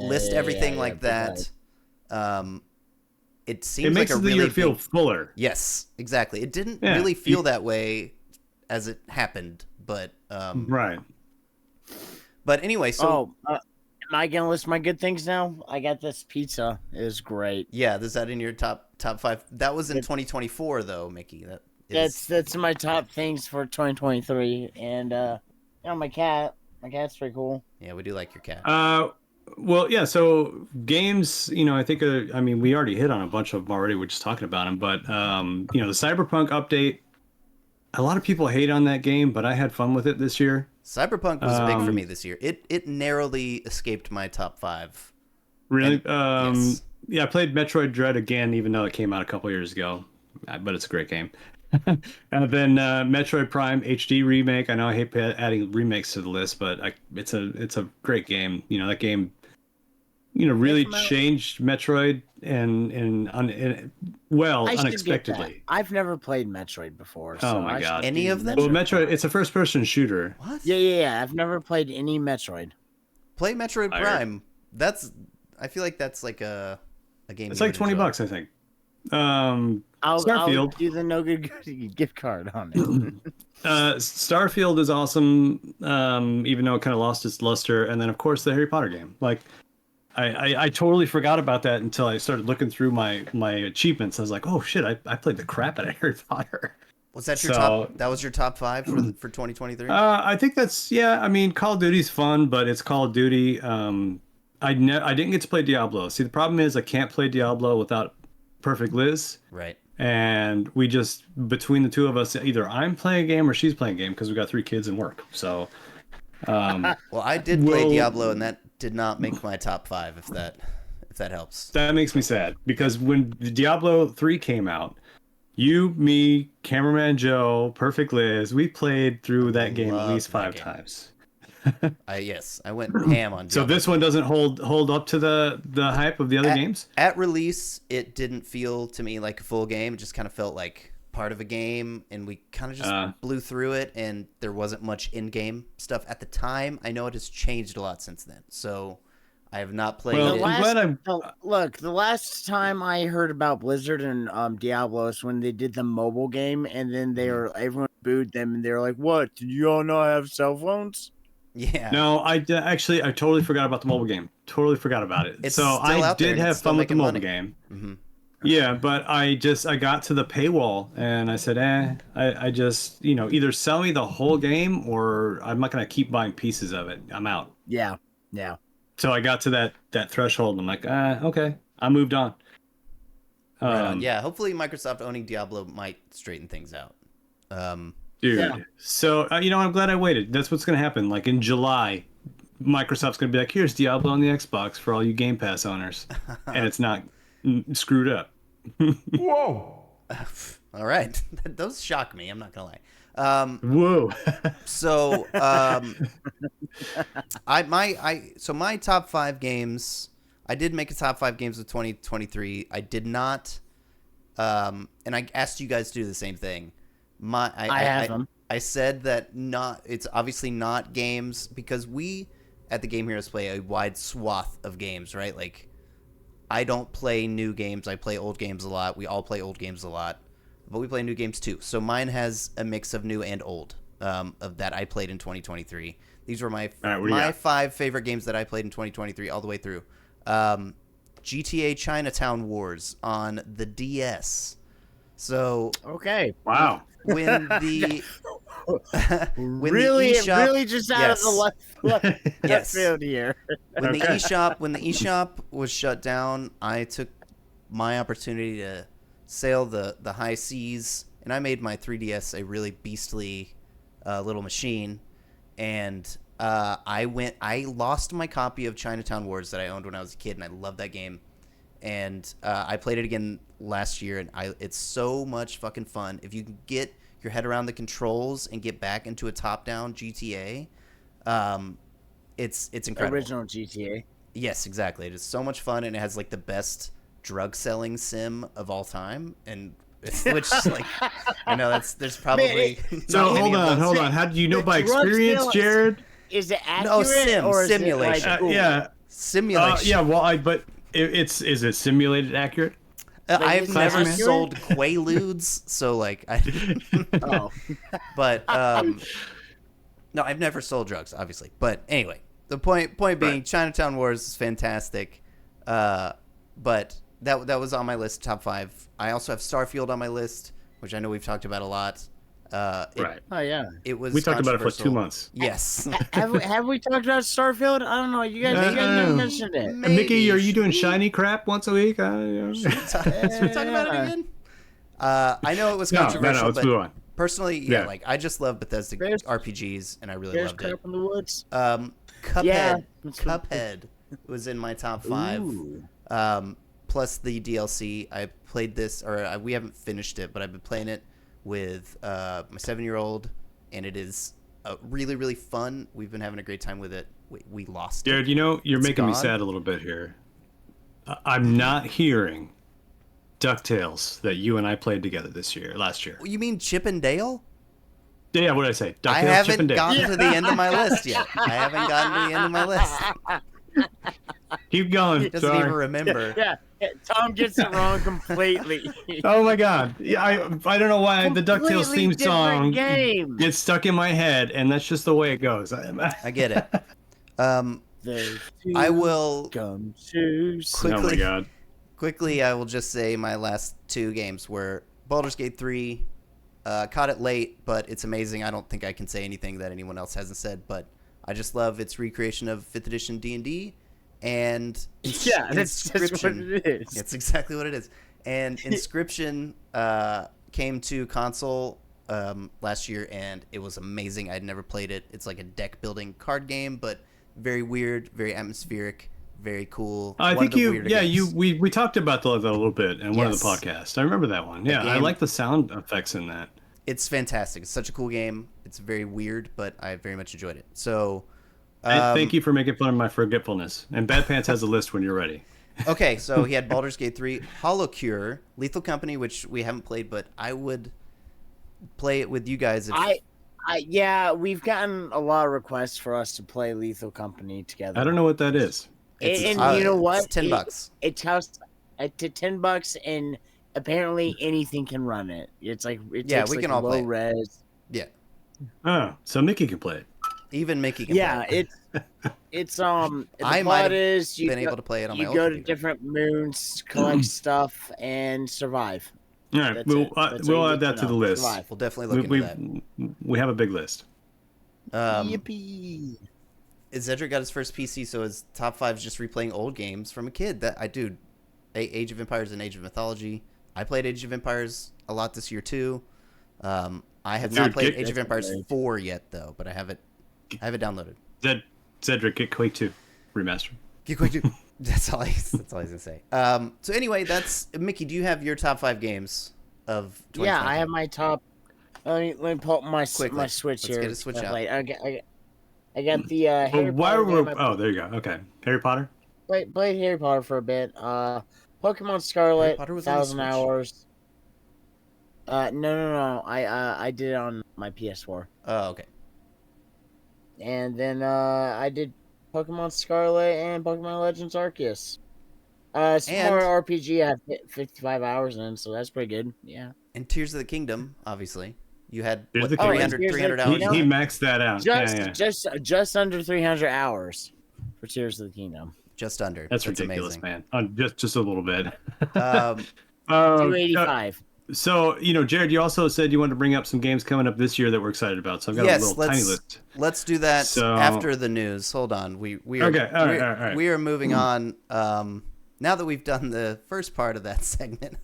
Speaker 1: list everything like that, it seems
Speaker 7: It makes
Speaker 1: like a
Speaker 7: the
Speaker 1: really
Speaker 7: year feel
Speaker 1: big-
Speaker 7: fuller.
Speaker 1: Yes, exactly. It didn't
Speaker 7: Yeah,
Speaker 1: really feel that way as it happened, but
Speaker 7: Right.
Speaker 1: But anyway, so
Speaker 8: am I gonna list my good things now? I got this pizza. It was great.
Speaker 1: yeah, is that in your top 5? That was in 2024 though, Mickey.
Speaker 8: That's my top things for 2023, and my cat's pretty cool.
Speaker 1: Yeah, we do like your cat.
Speaker 7: Well, yeah. So games, I think, I mean, we already hit on a bunch of them already. We're just talking about them, but the Cyberpunk update. A lot of people hate on that game, but I had fun with it this year.
Speaker 1: Cyberpunk was big for me this year. It narrowly escaped my top 5.
Speaker 7: Really?
Speaker 1: Yes.
Speaker 7: Yeah, I played Metroid Dread again, even though it came out a couple years ago, but it's a great game. And then Metroid Prime HD remake. I know I hate adding remakes to the list, but it's a great game. That game really
Speaker 8: from out-
Speaker 7: changed Metroid and
Speaker 8: I should get that.
Speaker 7: unexpectedly.
Speaker 8: I've never played Metroid before.
Speaker 7: Oh
Speaker 8: So
Speaker 7: my
Speaker 8: I should
Speaker 7: God.
Speaker 1: Any
Speaker 8: do
Speaker 1: of them?
Speaker 7: Well,
Speaker 8: Metroid.
Speaker 7: Metroid, it's a first-person shooter.
Speaker 1: What?
Speaker 8: Yeah. I've never played any Metroid.
Speaker 1: Play Metroid
Speaker 7: Fire.
Speaker 1: Prime. I feel like that's like a game.
Speaker 7: It's
Speaker 1: you
Speaker 7: like
Speaker 1: would enjoy.
Speaker 7: $20, I think.
Speaker 8: I'll
Speaker 7: Starfield.
Speaker 8: do the no good gift card on it.
Speaker 7: Starfield is awesome, even though it kind of lost its luster. And then, of course, the Harry Potter game. Like, I totally forgot about that until I started looking through my achievements. I was like, oh shit, I played the crap out of Harry Potter.
Speaker 1: Was that your
Speaker 7: So-
Speaker 1: top? That was your top 5 for 2023.
Speaker 7: I think that's, yeah. I mean, Call of Duty's fun, but it's Call of Duty. I didn't get to play Diablo. See, the problem is I can't play Diablo without Perfect Liz.
Speaker 1: Right.
Speaker 7: And we just, between the two of us, either I'm playing a game or she's playing a game because we got 3 kids and work. So,
Speaker 1: Well, I did play
Speaker 7: Well-
Speaker 1: Diablo, and that did not make my top 5. If that helps.
Speaker 7: that makes me sad because when Diablo 3 came out, you, me, Cameraman Joe, Perfect Liz, we played through that game at
Speaker 1: Loved
Speaker 7: least
Speaker 1: that
Speaker 7: 5
Speaker 1: game.
Speaker 7: times.
Speaker 1: I went ham on Diablo.
Speaker 7: So this one doesn't hold up to the hype of the other games?
Speaker 1: At release, it didn't feel to me like a full game. It just kind of felt like part of a game, and we kind of just blew through it, and there wasn't much in-game stuff at the time. I know it has changed a lot since then, so I have not played
Speaker 7: Well,
Speaker 1: it.
Speaker 7: I'm glad I'm-
Speaker 8: Look, the last time I heard about Blizzard and Diablo is when they did the mobile game, and then everyone booed them, and they were like, "What? Did you all not have cell phones?"
Speaker 1: Yeah.
Speaker 7: No, I totally forgot about the mobile game. Totally forgot about it.
Speaker 1: It's
Speaker 7: so
Speaker 1: still
Speaker 7: I
Speaker 1: out there
Speaker 7: did
Speaker 1: and
Speaker 7: have
Speaker 1: it's still
Speaker 7: fun with the
Speaker 1: making
Speaker 7: mobile
Speaker 1: money.
Speaker 7: game.
Speaker 1: Mm-hmm.
Speaker 7: Yeah, but I got to the paywall and I said, I just, either sell me the whole game or I'm not going to keep buying pieces of it. I'm out.
Speaker 8: Yeah.
Speaker 7: So I got to that threshold and I'm like, okay, I moved on.
Speaker 1: Right on. Yeah, hopefully Microsoft owning Diablo might straighten things out.
Speaker 7: Dude.
Speaker 8: Yeah.
Speaker 7: So, I'm glad I waited. That's what's going to happen. Like in July, Microsoft's going to be like, here's Diablo on the Xbox for all you Game Pass owners. And it's not screwed up.
Speaker 1: Whoa. All right. Those shock me. I'm not going to lie.
Speaker 7: Whoa.
Speaker 1: So, my top 5 games, I did make a top 5 games of 2023. I did not, and I asked you guys to do the same thing.
Speaker 8: I have them.
Speaker 1: I said that it's obviously not games because we at the Game Heroes play a wide swath of games, right? Like, I don't play new games. I play old games a lot. We all play old games a lot, but we play new games too. So mine has a mix of new and old of that I played in 2023. These were my 5 favorite games that I played in 2023 all the way through. GTA Chinatown Wars on the DS. So
Speaker 8: Okay.
Speaker 7: Wow.
Speaker 1: when the
Speaker 8: really just out of the left field here.
Speaker 1: When the eShop was shut down, I took my opportunity to sail the high seas, and I made my 3DS a really beastly little machine. And I lost my copy of Chinatown Wars that I owned when I was a kid, and I loved that game. And I played it again last year, and it's so much fucking fun. If you can get your head around the controls and get back into a top-down GTA, it's incredible.
Speaker 8: Original GTA.
Speaker 1: Yes, exactly. It is so much fun, and it has like the best drug selling sim of all time. And which like I know there's probably
Speaker 7: So
Speaker 1: not many
Speaker 7: hold
Speaker 1: of those.
Speaker 7: on. How do you know by
Speaker 8: drug
Speaker 7: experience,
Speaker 8: sales-
Speaker 7: Jared?
Speaker 8: Is it accurate
Speaker 1: No,
Speaker 8: or is
Speaker 1: simulation.
Speaker 8: It like, cool?
Speaker 7: Yeah.
Speaker 1: Simulation.
Speaker 7: Yeah. Well, but is it simulated accurate?
Speaker 1: I've
Speaker 8: Is it
Speaker 1: never
Speaker 8: accurate?
Speaker 1: sold Quaaludes, so like
Speaker 8: Oh.
Speaker 1: but no, I've never sold drugs, obviously. But anyway, the point being, Chinatown Wars is fantastic. But that was on my list, top 5. I also have Starfield on my list, which I know we've talked about a lot.
Speaker 7: Right.
Speaker 8: Oh yeah.
Speaker 1: It was
Speaker 7: We talked about it for 2
Speaker 1: controversial.
Speaker 7: months.
Speaker 1: Yes.
Speaker 8: have we talked about Starfield? I don't know. You guys never mentioned it.
Speaker 7: Mickey, are you doing shiny crap once a week?
Speaker 1: Should we talk about it again? I know it was controversial,
Speaker 7: No, let's
Speaker 1: but
Speaker 7: move on.
Speaker 1: personally,
Speaker 7: Yeah.
Speaker 1: like I just love Bethesda
Speaker 8: There's-
Speaker 1: RPGs, and I really
Speaker 8: There's
Speaker 1: loved it.
Speaker 8: crap in the woods.
Speaker 1: Cuphead.
Speaker 8: Yeah.
Speaker 1: Cuphead was in my top 5.
Speaker 8: Ooh.
Speaker 1: Plus the DLC. I played this, or we haven't finished it, but I've been playing it with my 7-year-old, and it is really, really fun. We've been having a great time with it. We lost
Speaker 7: Jared,
Speaker 1: it.
Speaker 7: you're
Speaker 1: It's
Speaker 7: making me
Speaker 1: gone.
Speaker 7: sad a little bit here. I'm not hearing DuckTales that you and I played together last year.
Speaker 1: You mean Chip and Dale?
Speaker 7: Yeah, what did I say? DuckTales,
Speaker 1: I
Speaker 7: Chip
Speaker 1: haven't
Speaker 7: and Dale.
Speaker 1: gotten to the end of my list yet. I haven't gotten to the end of my list.
Speaker 7: Keep going.
Speaker 1: He doesn't
Speaker 7: Sorry.
Speaker 1: even remember.
Speaker 8: Yeah, Tom gets it wrong completely.
Speaker 7: Oh my god. Yeah, I don't know why the DuckTales
Speaker 8: Completely
Speaker 7: theme
Speaker 8: different
Speaker 7: song
Speaker 8: game.
Speaker 7: gets stuck in my head, and that's just the way it goes.
Speaker 1: I get it.
Speaker 8: Those
Speaker 1: I
Speaker 8: two
Speaker 1: will
Speaker 8: gumshoes.
Speaker 1: quickly.
Speaker 7: Oh my god.
Speaker 1: Quickly, I will just say my last 2 games were Baldur's Gate 3. Caught it late, but it's amazing. I don't think I can say anything that anyone else hasn't said, but I just love its recreation of 5th edition D&D, and
Speaker 8: Yeah, that's what it is.
Speaker 1: It's exactly what it is. And Inscription came to console last year, and it was amazing. I'd never played it. It's like a deck building card game, but very weird, very atmospheric, very cool.
Speaker 7: I
Speaker 1: One of
Speaker 7: think
Speaker 1: the weirder games.
Speaker 7: we talked about that a little bit in one of the
Speaker 1: Yes.
Speaker 7: podcasts. I remember that one. Yeah, I
Speaker 1: game-
Speaker 7: like the sound effects in that.
Speaker 1: It's fantastic. It's such a cool game. It's very weird, but I very much enjoyed it. So,
Speaker 7: Thank you for making fun of my forgetfulness. And Bad Pants has a list when you're ready.
Speaker 1: Okay, so he had Baldur's Gate 3, Hollow Cure, Lethal Company, which we haven't played, but I would play it with you guys. If,
Speaker 8: Yeah, we've gotten a lot of requests for us to play Lethal Company together.
Speaker 7: I don't know what that is.
Speaker 8: And you know what?
Speaker 1: It's $10.
Speaker 8: It's house to $10, and apparently anything can run it. It's like
Speaker 1: Yeah,
Speaker 8: takes
Speaker 1: we
Speaker 8: like
Speaker 1: can all
Speaker 8: low
Speaker 1: play it.
Speaker 8: res.
Speaker 1: Yeah,
Speaker 7: Oh, so Mickey can play it.
Speaker 1: even Mickey can
Speaker 8: Yeah,
Speaker 1: play it.
Speaker 8: it's the
Speaker 1: I might
Speaker 8: plot
Speaker 1: have
Speaker 8: is you
Speaker 1: been
Speaker 8: go,
Speaker 1: able to play it on my
Speaker 8: you
Speaker 1: old
Speaker 8: go to
Speaker 1: computer.
Speaker 8: different moons, collect stuff, and survive.
Speaker 7: All right,
Speaker 8: That's
Speaker 7: we'll
Speaker 8: it. That's all
Speaker 7: we'll
Speaker 8: you
Speaker 7: add
Speaker 8: need
Speaker 7: that to the
Speaker 8: know.
Speaker 7: list.
Speaker 8: Survive.
Speaker 1: We'll definitely look into
Speaker 7: We have a big list.
Speaker 1: that.
Speaker 8: Yippee!
Speaker 1: Zedric got his first PC, so his top 5 is just replaying old games from a kid. Age of Empires and Age of Mythology. I played Age of Empires a lot this year too. I have not played Age of Empires 4 yet though, but I have it downloaded.
Speaker 7: Cedric, get Quake 2 remastered.
Speaker 1: Get quick, dude. That's all he's gonna say. So anyway, that's Mickey. Do you have your top 5 games of 2020?
Speaker 8: Yeah, I have my top. Let me pull up my
Speaker 1: Quickly.
Speaker 8: my Switch
Speaker 1: Let's
Speaker 8: here.
Speaker 1: get a Switch out.
Speaker 8: I got the Harry
Speaker 7: Why
Speaker 8: Potter
Speaker 7: were
Speaker 8: game.
Speaker 7: oh, there you go. Okay, Harry Potter.
Speaker 8: Played Harry Potter for a bit. Pokemon
Speaker 1: Harry
Speaker 8: Scarlet,
Speaker 1: Potter was on the
Speaker 8: 1,000
Speaker 1: Switch?
Speaker 8: hours. No. I did it on my PS4,
Speaker 1: Oh, okay.
Speaker 8: and then I did Pokemon Scarlet and Pokemon Legends Arceus. Super
Speaker 1: And-
Speaker 8: Mario RPG, I have 55 hours in, so that's pretty good. Yeah.
Speaker 1: And Tears of the Kingdom, obviously. You had
Speaker 7: Tears
Speaker 1: what,
Speaker 7: of the Kingdom.
Speaker 1: 300,
Speaker 8: Tears of the
Speaker 1: 300
Speaker 8: Kingdom.
Speaker 1: hours.
Speaker 7: He maxed that out.
Speaker 8: Just under 300 hours for Tears of the Kingdom.
Speaker 1: Just under.
Speaker 7: That's ridiculous,
Speaker 1: amazing.
Speaker 7: man. Just a little bit.
Speaker 1: Um,
Speaker 8: 285.
Speaker 7: So, Jared, you also said you wanted to bring up some games coming up this year that we're excited about. So I've got
Speaker 1: yes,
Speaker 7: a little tiny list.
Speaker 1: let's do that
Speaker 7: So-
Speaker 1: after the news. Hold on. We are
Speaker 7: Okay, all right.
Speaker 1: we are moving on. Now that we've done the first part of that segment,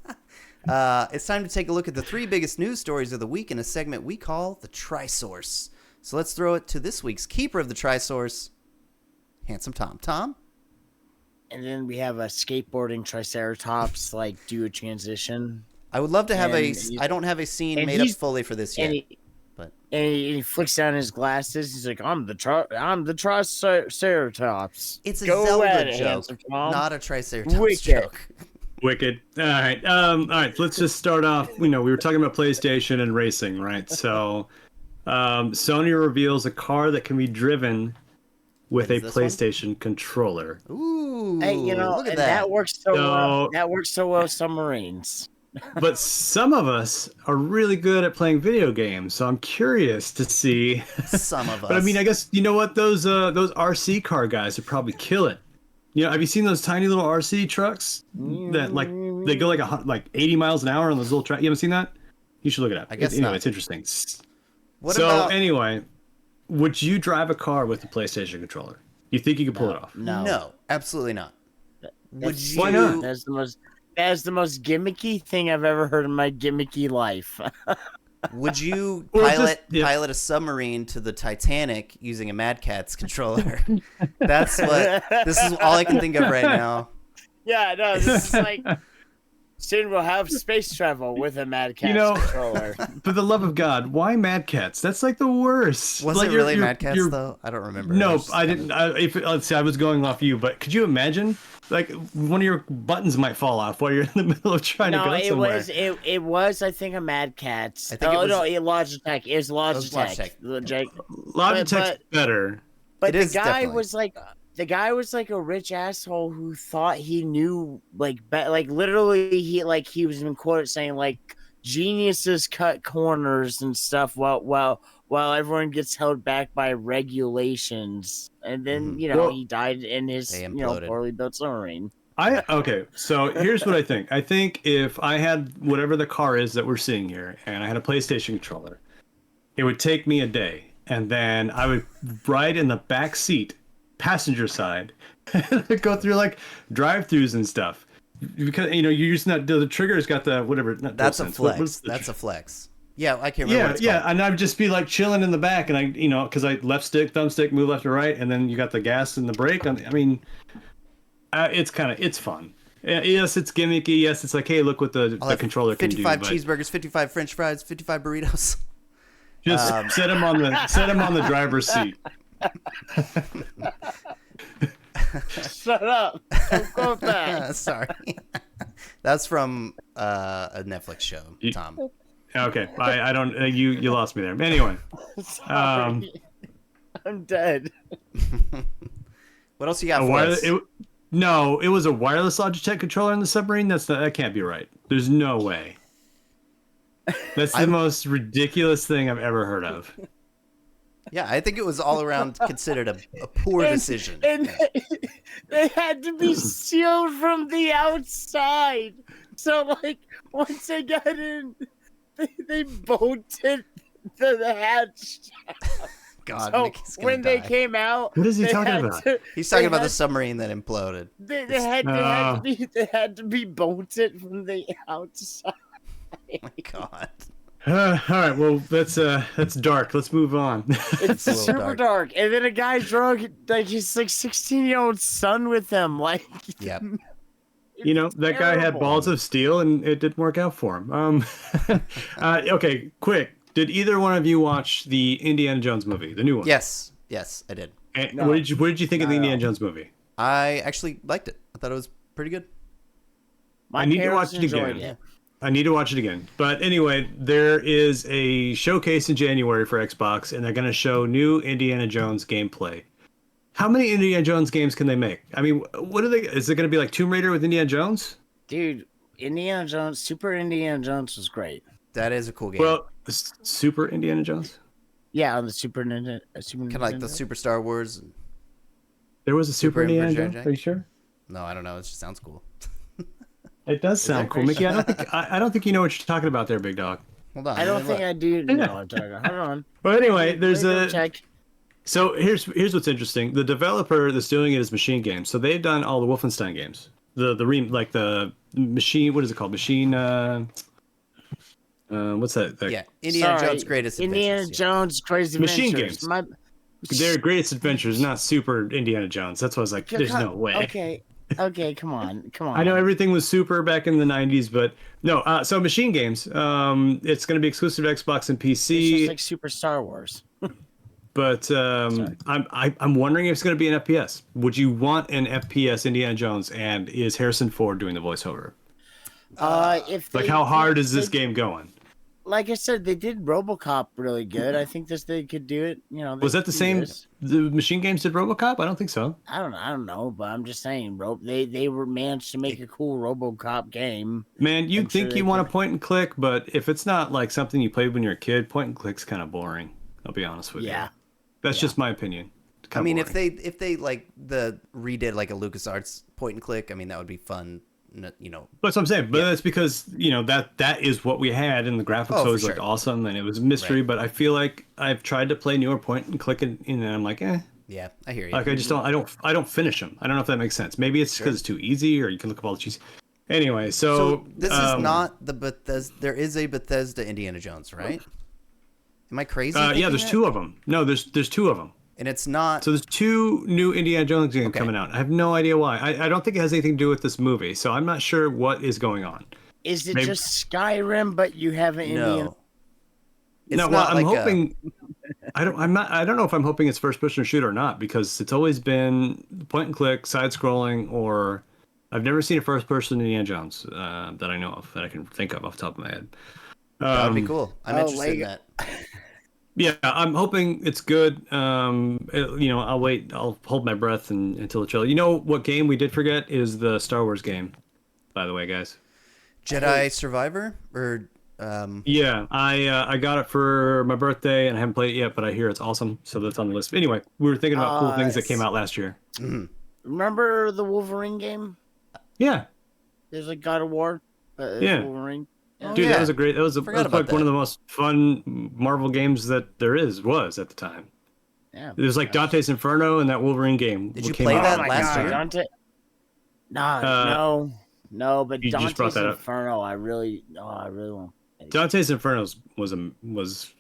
Speaker 1: it's time to take a look at the 3 biggest news stories of the week in a segment we call the Tri-Source. So let's throw it to this week's keeper of the Tri-Source, Handsome Tom. Tom?
Speaker 8: And then we have a skateboarding Triceratops, do a transition.
Speaker 1: I would love to have
Speaker 8: And
Speaker 1: I don't have a scene
Speaker 8: and
Speaker 1: made up
Speaker 8: he's-
Speaker 1: fully for this yet.
Speaker 8: And he,
Speaker 1: but-
Speaker 8: and he flicks down his glasses. He's like, I'm the Triceratops.
Speaker 1: It's a
Speaker 8: Go
Speaker 1: Zelda
Speaker 8: at it,
Speaker 1: joke,
Speaker 8: Handsome Tom."
Speaker 1: not a Triceratops
Speaker 8: Wicked.
Speaker 1: joke.
Speaker 7: Wicked. All right. Let's just start off. We were talking about PlayStation and racing, right? So, Sony reveals a car that can be driven with
Speaker 1: Wait,
Speaker 7: a
Speaker 1: is this one?
Speaker 7: PlayStation controller.
Speaker 1: Ooh,
Speaker 8: Hey,
Speaker 1: look at
Speaker 8: and
Speaker 1: that.
Speaker 8: that works so well.
Speaker 7: So-
Speaker 8: That works so well with submarines.
Speaker 7: But some of us are really good at playing video games, so I'm curious to see.
Speaker 1: Some of us.
Speaker 7: But I mean, I guess you know what those RC car guys would probably kill it. Have you seen those tiny little RC trucks that they go like 80 miles an hour on those little tracks? You haven't seen that? You should look it up.
Speaker 1: I guess
Speaker 7: Anyway,
Speaker 1: not.
Speaker 7: it's interesting.
Speaker 1: What
Speaker 7: so
Speaker 1: about
Speaker 7: anyway, would you drive a car with a PlayStation controller? You think you could pull it off?
Speaker 8: No.
Speaker 1: Absolutely not. Would
Speaker 8: That's-
Speaker 1: you?
Speaker 7: Why not?
Speaker 8: That's the most gimmicky thing I've ever heard in my gimmicky life.
Speaker 1: Would you
Speaker 7: Or
Speaker 1: pilot
Speaker 7: just- yeah.
Speaker 1: pilot a submarine to the Titanic using a Mad Catz controller? This is all I can think of right now.
Speaker 8: Yeah, no, this is like Soon we'll have space travel with a Mad Catz
Speaker 7: You know,
Speaker 8: controller.
Speaker 7: for the love of God, why Mad Cats? That's like the worst.
Speaker 1: Was
Speaker 7: like,
Speaker 1: it really Mad Catz though? I don't remember.
Speaker 7: Nope, I didn't. Let's see, I was going off you, but could you imagine? Like one of your buttons might fall off while you're in the middle of trying to go somewhere.
Speaker 8: It was I think a Mad Catz.
Speaker 1: I think
Speaker 8: Logitech. It was Logitech.
Speaker 7: Logitech's better.
Speaker 8: But
Speaker 1: It
Speaker 8: the
Speaker 1: is
Speaker 8: guy
Speaker 1: definitely.
Speaker 8: was like a rich asshole who thought he knew literally he was in quoted saying like geniuses cut corners and stuff while everyone gets held back by regulations, and then he died in his
Speaker 1: They imploded.
Speaker 8: poorly built submarine.
Speaker 7: Okay, so here's what I think. I think if I had whatever the car is that we're seeing here, and I had a PlayStation controller, it would take me a day, and then I would ride in the back seat, passenger side, and go through like drive-throughs and stuff. Because you're using the trigger's got the whatever.
Speaker 1: That's a flex. That's a flex. Yeah, I can't remember. What it's called.
Speaker 7: And I'd just be like chilling in the back, and because I left stick, thumbstick, move left or right, and then you got the gas and the brake. It's fun. Yes, it's gimmicky. Yes, it's like, hey, look what the controller can do.
Speaker 1: 55 cheeseburgers, 55 French fries, 55 burritos.
Speaker 7: Just set him on the driver's seat.
Speaker 8: Shut up! Don't go back.
Speaker 1: Sorry, that's from a Netflix show. Tom.
Speaker 7: Okay, I don't. You lost me there. Anyway,
Speaker 8: Sorry. I'm dead.
Speaker 1: What else you got for us?
Speaker 7: No, it was a wireless Logitech controller in the submarine. That can't be right. There's no way. That's the most ridiculous thing I've ever heard of.
Speaker 1: Yeah, I think it was all around considered a poor decision.
Speaker 8: And they had to be sealed from the outside. So, like, once they got in, they bolted the hatch.
Speaker 1: God,
Speaker 8: so
Speaker 1: Mickey's gonna
Speaker 8: when
Speaker 1: die.
Speaker 8: they came out,
Speaker 7: What is he talking about?
Speaker 1: He's talking about the submarine that imploded.
Speaker 8: They had to be bolted from the outside.
Speaker 1: Oh my God.
Speaker 7: All right, well that's dark. Let's move on.
Speaker 8: It's
Speaker 1: a little
Speaker 8: super dark. And then a guy drug his 16-year-old son with him. Like,
Speaker 1: Yep.
Speaker 7: That guy had balls of steel, and it didn't work out for him. Okay, quick. Did either one of you watch the Indiana Jones movie, the new one?
Speaker 1: Yes, I did.
Speaker 7: And what did you think of the Indiana Jones movie?
Speaker 1: I actually liked it. I thought it was pretty good.
Speaker 8: My
Speaker 7: I need to
Speaker 8: parents
Speaker 7: watch it again.
Speaker 8: enjoyed it.
Speaker 7: I need to watch it again. But anyway, there is a showcase in January for Xbox, and they're going to show new Indiana Jones gameplay. How many Indiana Jones games can they make? I mean, what are they? Is it going to be like Tomb Raider with Indiana Jones?
Speaker 8: Dude, Super Indiana Jones was great.
Speaker 1: That is a cool game.
Speaker 7: Well, Super Indiana Jones?
Speaker 8: Yeah, on the Super Nintendo.
Speaker 1: Kind of like the Super Star Wars.
Speaker 7: There was a Super Indiana
Speaker 1: Indiana
Speaker 7: Jones?
Speaker 1: Jones?
Speaker 7: Are you sure?
Speaker 1: No, I don't know. It just sounds cool.
Speaker 7: It does sound cool, Mickey. I don't think you know what you're talking about there, big dog.
Speaker 1: Hold on.
Speaker 8: I don't think
Speaker 1: look.
Speaker 8: I do know what I'm talking about. Hold on.
Speaker 7: Well, anyway, there's
Speaker 8: Let me go
Speaker 7: a.
Speaker 8: check.
Speaker 7: So here's what's interesting. The developer that's doing it is Machine Games. So they've done all the Wolfenstein games. The machine. What is it called? Machine. What's that?
Speaker 1: Yeah, Indiana
Speaker 8: Sorry,
Speaker 1: Jones' Greatest
Speaker 8: Indiana
Speaker 1: Adventures.
Speaker 8: Jones' Greatest Adventures.
Speaker 7: Machine games. Their Greatest Adventures, not Super Indiana Jones. That's why I was like, there's no way.
Speaker 8: Okay, come on.
Speaker 7: I know everything was super back in the 90s, but no. So Machine Games, it's going to be exclusive to Xbox and PC.
Speaker 8: It's just like Super Star Wars.
Speaker 7: But I'm wondering if it's going to be an FPS. Would you want an FPS Indiana Jones, and is Harrison Ford doing the voiceover? How hard is this game going?
Speaker 8: Like I said, they did RoboCop really good. I think they could do it.
Speaker 7: Was that the same? The Machine Games did RoboCop? I don't think so.
Speaker 8: I don't know, but I'm just saying, they were managed to make a cool RoboCop game.
Speaker 7: Man, you
Speaker 8: I'm
Speaker 7: think
Speaker 8: sure
Speaker 7: you
Speaker 8: they
Speaker 7: want
Speaker 8: could.
Speaker 7: to point and click, but if it's not like something you played when you were a kid, point and click's kind of boring. I'll be honest with you. That's just my opinion.
Speaker 1: I mean, if they like redid like a LucasArts point and click, I mean that would be fun.
Speaker 7: That's what I'm saying. But that's because that is what we had, and the graphics was like awesome, and it was a mystery. Right. But I feel like I've tried to play newer point and click, and I'm like,
Speaker 1: Yeah, I hear you.
Speaker 7: Like I just don't. I don't finish them. I don't know if that makes sense. Maybe it's because it's too easy, or you can look up all the cheese. Anyway, so
Speaker 1: this is not the Bethesda. There is a Bethesda Indiana Jones, right? Am I crazy?
Speaker 7: Yeah, there's two of them. No, there's two of them.
Speaker 1: And it's not.
Speaker 7: So there's two new Indiana Jones games coming out. I have no idea why. I don't think it has anything to do with this movie, so I'm not sure what is going on.
Speaker 8: Is it
Speaker 7: Maybe-
Speaker 8: just Skyrim, but you have an Indian?
Speaker 1: No. It's
Speaker 7: no, well,
Speaker 1: not
Speaker 7: I'm
Speaker 1: like
Speaker 7: hoping. I don't know if I'm hoping it's first person shooter or not, because it's always been point and click, side scrolling, or I've never seen a first person Indiana Jones that I know of, that I can think of off the top of my head.
Speaker 1: that would be cool. I'm
Speaker 8: oh,
Speaker 1: interested in
Speaker 8: Lego-
Speaker 1: that.
Speaker 7: Yeah, I'm hoping it's good. I'll wait. I'll hold my breath until the trailer. You know what game we did forget is the Star Wars game, by the way, guys.
Speaker 1: Jedi Survivor or
Speaker 7: Yeah, I got it for my birthday and I haven't played it yet, but I hear it's awesome, so that's on the list. Anyway, we were thinking about cool things that came out last year.
Speaker 8: Remember the Wolverine game?
Speaker 7: Yeah,
Speaker 8: There's like God of War.
Speaker 7: Yeah.
Speaker 8: Wolverine.
Speaker 1: Oh,
Speaker 7: dude,
Speaker 1: yeah.
Speaker 7: that was a great. That was
Speaker 1: Forgot about
Speaker 7: like one
Speaker 1: that.
Speaker 7: of the most fun Marvel games that there was at the time.
Speaker 8: Yeah.
Speaker 7: It was like Dante's Inferno and that Wolverine game.
Speaker 1: Did you
Speaker 7: came
Speaker 1: play
Speaker 7: out.
Speaker 1: that
Speaker 8: Oh my
Speaker 1: last
Speaker 8: God,
Speaker 1: year?
Speaker 8: Dante. No, but
Speaker 7: you just brought
Speaker 8: Dante's
Speaker 7: that up.
Speaker 8: Inferno. I really want.
Speaker 7: Dante's Inferno was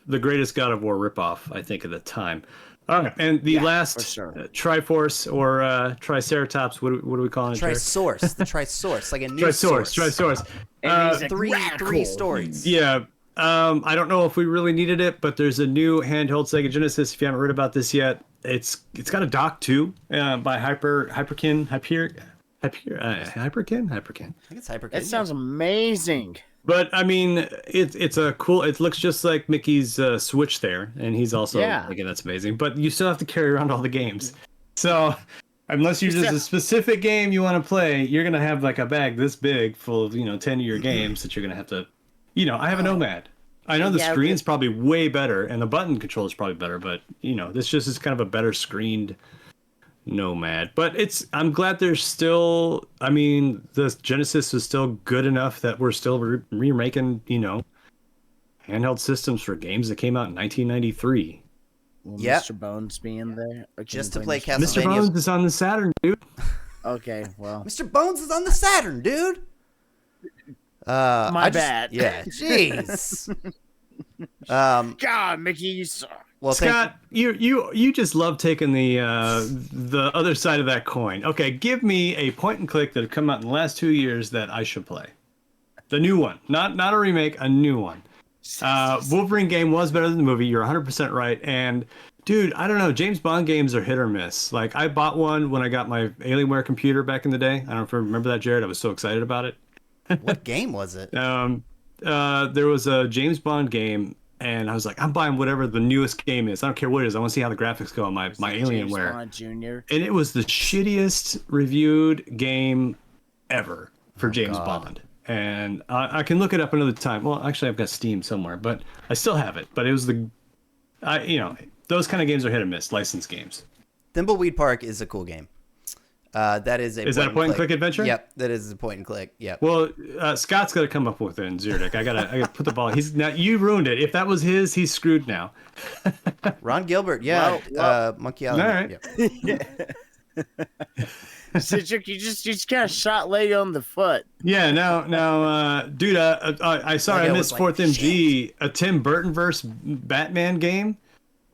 Speaker 7: the greatest God of War ripoff, I think, at the time. All right, and the
Speaker 8: Yeah,
Speaker 7: last
Speaker 8: for sure.
Speaker 7: Triforce or Triceratops, what do we call it?
Speaker 1: Trisource, the Trisource, like a new
Speaker 7: Trisource.
Speaker 8: And he's like,
Speaker 1: Three
Speaker 8: radical.
Speaker 1: stories.
Speaker 7: Yeah. I don't know if we really needed it, but there's a new handheld Sega Genesis. If you haven't heard about this yet, it's got a dock too, by Hyperkin.
Speaker 1: I think it's Hyperkin.
Speaker 8: That sounds amazing.
Speaker 7: But I mean, it's a cool. It looks just like Mickey's Switch there, and he's also again, that's amazing. But you still have to carry around all the games, so unless there's a specific game you want to play, you're gonna have like a bag this big full of 10 of your games that you're gonna have to. I have a Nomad. I know the screen's probably way better, and the button control is probably better, but this just is kind of a better screened Nomad. But I'm glad there's still. I mean, the Genesis is still good enough that we're still remaking, handheld systems for games that came out in 1993.
Speaker 1: Yep.
Speaker 8: Mr. Bones being there. Or can
Speaker 1: Just
Speaker 8: you
Speaker 1: to play
Speaker 8: Mr.
Speaker 7: Mr.
Speaker 1: Castlevania.
Speaker 7: Bones is on the Saturn, dude.
Speaker 8: Okay, well,
Speaker 1: Mr. Bones is on the Saturn, dude.
Speaker 8: my bad.
Speaker 1: Yeah, jeez.
Speaker 8: God, Mickey, you suck.
Speaker 1: Well,
Speaker 7: Scott, you just love taking the other side of that coin. Okay, give me a point and click that have come out in the last 2 years that I should play. The new one, not a remake, a new one. Wolverine game was better than the movie. You're 100% right. And dude, I don't know. James Bond games are hit or miss. Like I bought one when I got my Alienware computer back in the day. I don't know if you remember that, Jared. I was so excited about it.
Speaker 1: what game was it?
Speaker 7: There was a James Bond game. And I was like, I'm buying whatever the newest game is. I don't care what it is. I want to see how the graphics go on my Alienware.
Speaker 8: Bond Jr.
Speaker 7: And it was the shittiest reviewed game ever for James Bond. And I can look it up another time. Well, actually, I've got Steam somewhere, but I still have it. But it was those kind of games are hit or miss, licensed games.
Speaker 1: Thimbleweed Park is a cool game. That is a
Speaker 7: point and click adventure?
Speaker 1: Yep, that is a point and click. Yep.
Speaker 7: Well, Scott's got to come up with it in Zyrtec. I gotta put the ball. You ruined it. If that was his, he's screwed now.
Speaker 1: Ron Gilbert, yeah. Monkey Island.
Speaker 7: All right.
Speaker 1: Yep.
Speaker 8: Citric, you just kind of shot Lady on the foot.
Speaker 7: Yeah, now, dude, I saw
Speaker 1: Lego
Speaker 7: in
Speaker 1: was
Speaker 7: this
Speaker 1: like,
Speaker 7: fourth MG a Tim Burton verse Batman game.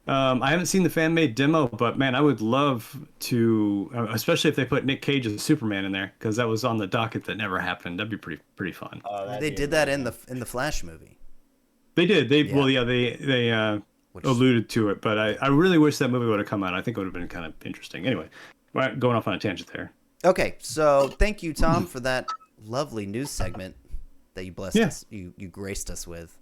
Speaker 7: I haven't seen the fan made demo, but man, I would love to, especially if they put Nick Cage as Superman in there, because that was on the docket that never happened. That'd be pretty fun.
Speaker 1: They did that in the Flash movie.
Speaker 7: They did. They alluded to it, but I really wish that movie would have come out. I think it would have been kind of interesting. Anyway, going off on a tangent there.
Speaker 1: Okay, so thank you, Tom, for that lovely news segment that you blessed us, you graced us with.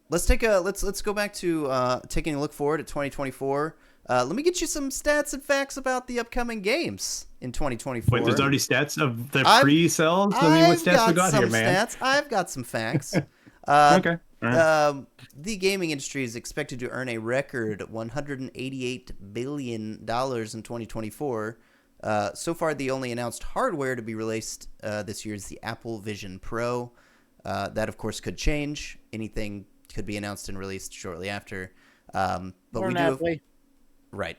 Speaker 1: Let's go back to taking a look forward at 2024. Let me get you some stats and facts about the upcoming games in 2024.
Speaker 7: Wait, there's already stats of the pre-sales? What stats we got here, man?
Speaker 1: I've got some facts.
Speaker 7: Okay. All right.
Speaker 1: The gaming industry is expected to earn a record $188 billion in 2024. So far, the only announced hardware to be released this year is the Apple Vision Pro. That, of course, could change. Anything could be announced and released shortly after. But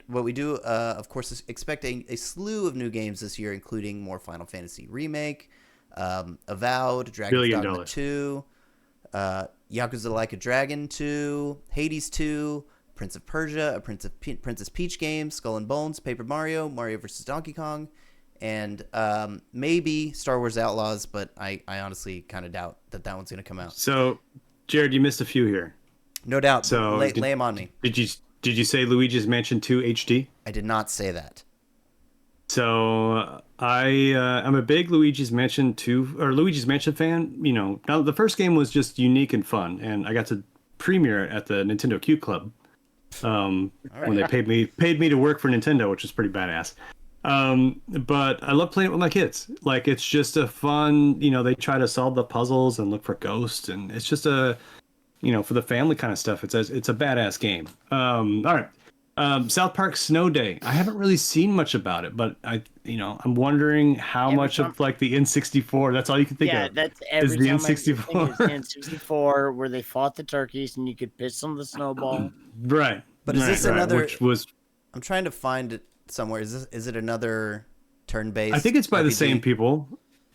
Speaker 1: we do, of course, expect a slew of new games this year, including more Final Fantasy Remake, Avowed, Dragon's Dogma 2, Yakuza Like a Dragon 2, Hades 2, Prince of Persia, a Princess Peach game, Skull and Bones, Paper Mario, Mario vs. Donkey Kong, and maybe Star Wars Outlaws, but I honestly kind of doubt that one's going to come out.
Speaker 7: So, Jared, you missed a few here.
Speaker 1: No doubt.
Speaker 7: So
Speaker 1: lay them on me.
Speaker 7: Did you say Luigi's Mansion 2 HD?
Speaker 1: I did not say that.
Speaker 7: So I'm a big Luigi's Mansion 2 or Luigi's Mansion fan. You know, now the first game was just unique and fun, and I got to premiere it at the Nintendo Q Club when they paid me to work for Nintendo, which was pretty badass. But I love playing it with my kids. Like, it's just a fun, you know, they try to solve the puzzles and look for ghosts, and it's just a, you know, for the family kind of stuff. It's a badass game. All right. South Park Snow Day. I haven't really seen much about it, but I'm wondering how much of like the N64. That's all you can think of.
Speaker 8: Yeah, that's every
Speaker 7: the
Speaker 8: time
Speaker 7: N64.
Speaker 8: I think it's N64 where they fought the turkeys and you could pitch them the snowball.
Speaker 7: Right.
Speaker 1: But is this another?
Speaker 7: Which was?
Speaker 1: I'm trying to find it somewhere. Is it another turn-based?
Speaker 7: I think it's by the
Speaker 1: RPG?
Speaker 7: same people.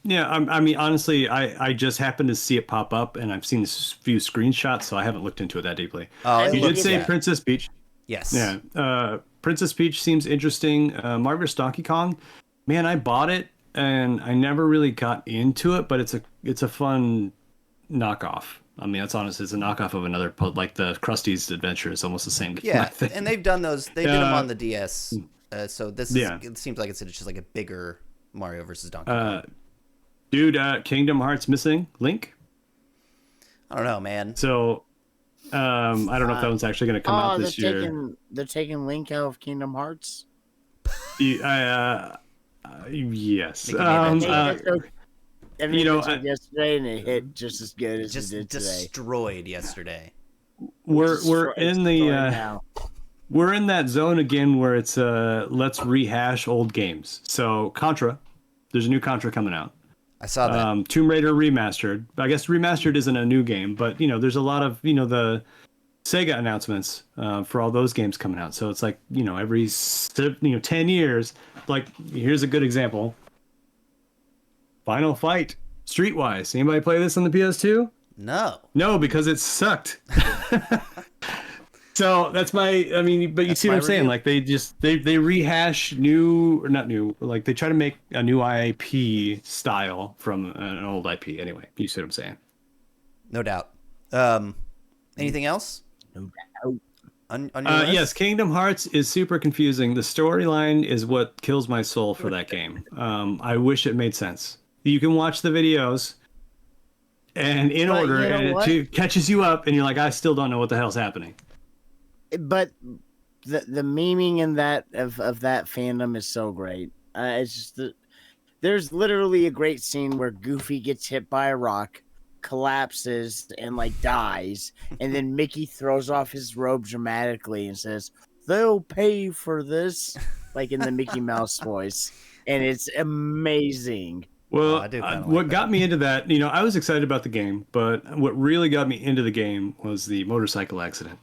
Speaker 7: Yeah, I mean, honestly, I just happened to see it pop up, and I've seen a few screenshots, so I haven't looked into it that deeply.
Speaker 1: Oh,
Speaker 7: you did say Princess Peach.
Speaker 1: Yes.
Speaker 7: Yeah. Princess Peach seems interesting. Mario vs. Donkey Kong, man, I bought it and I never really got into it, but it's a fun knockoff. I mean, that's honest. It's a knockoff of another, like the Krusty's Adventure is almost the same game.
Speaker 1: Yeah, and they've done those. They did them on the DS. So this it seems like it's just like a bigger Mario vs. Donkey Kong.
Speaker 7: Dude, Kingdom Hearts missing Link.
Speaker 1: I don't know, man.
Speaker 7: So. I don't know if that one's actually going to come out this year.
Speaker 8: They're taking Link out of Kingdom Hearts.
Speaker 7: Yes.
Speaker 8: Yesterday, and it hit just as good as it did today.
Speaker 1: Destroyed yesterday.
Speaker 7: We're in that zone again where it's let's rehash old games. So Contra, there's a new Contra coming out.
Speaker 1: I saw that.
Speaker 7: Tomb Raider Remastered. I guess Remastered isn't a new game, but there's a lot of the Sega announcements for all those games coming out. So it's like every 10 years. Like, here's a good example. Final Fight Streetwise. Anybody play this on the PS2? No, because it sucked. So that's but you see what I'm saying? Like, they rehash like they try to make a new IP style from an old IP. Anyway, you see what I'm saying?
Speaker 1: No doubt. Anything else?
Speaker 8: No doubt.
Speaker 1: On your list?
Speaker 7: Yes, Kingdom Hearts is super confusing. The storyline is what kills my soul for that game. I wish it made sense. You can watch the videos and in order, and it catches you up, and you're like, I still don't know what the hell's happening.
Speaker 8: But the memeing in that of that fandom is so great. It's just there's literally a great scene where Goofy gets hit by a rock, collapses, and dies, and then Mickey throws off his robe dramatically and says, "They'll pay for this," like in the Mickey Mouse voice, and it's amazing.
Speaker 7: Well, what got me into that, I was excited about the game, but what really got me into the game was the motorcycle accident.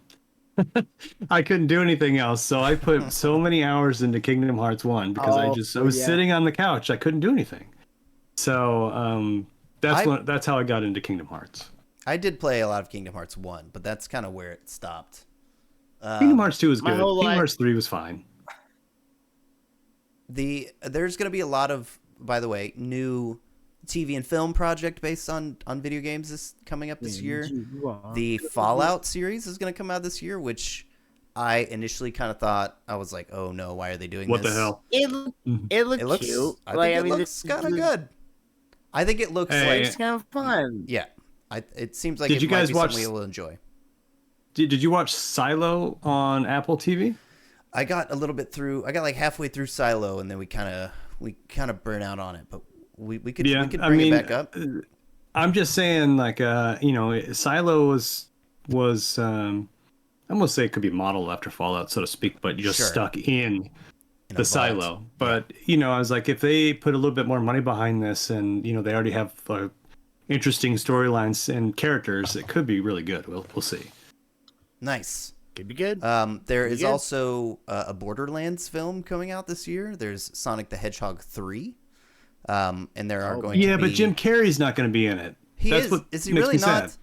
Speaker 7: I couldn't do anything else, so I put so many hours into Kingdom Hearts 1 because I was sitting on the couch. I couldn't do anything. So that's how I got into Kingdom Hearts.
Speaker 1: I did play a lot of Kingdom Hearts 1, but that's kind of where it stopped.
Speaker 7: Kingdom Hearts 2 was good. Kingdom Hearts 3 was fine.
Speaker 1: There's going to be a lot of, by the way, new TV and film project based on video games coming up this year. The Fallout series is going to come out this year, which I initially kind of thought, I was like, oh no, why are they doing
Speaker 7: this? What the hell?
Speaker 8: It looks cute.
Speaker 1: I think it looks kind of good. I think it looks like
Speaker 8: it's kind of fun.
Speaker 1: Yeah. It seems like it might be something we'll enjoy.
Speaker 7: Did you watch Silo on Apple TV?
Speaker 1: I got a little bit through. I got like halfway through Silo, and then we kind of burn out on it, but we could bring it back up.
Speaker 7: I'm just saying, Silo was I'm gonna say it could be modeled after Fallout, so to speak, but you're just stuck in the silo. But I was like, if they put a little bit more money behind this, and they already have interesting storylines and characters, it could be really good. We'll see.
Speaker 1: Nice.
Speaker 8: Could be good.
Speaker 1: There is also a Borderlands film coming out this year. There's Sonic the Hedgehog 3. And there are going to be...
Speaker 7: Yeah, but Jim Carrey's not going to be in it.
Speaker 1: Is he really not?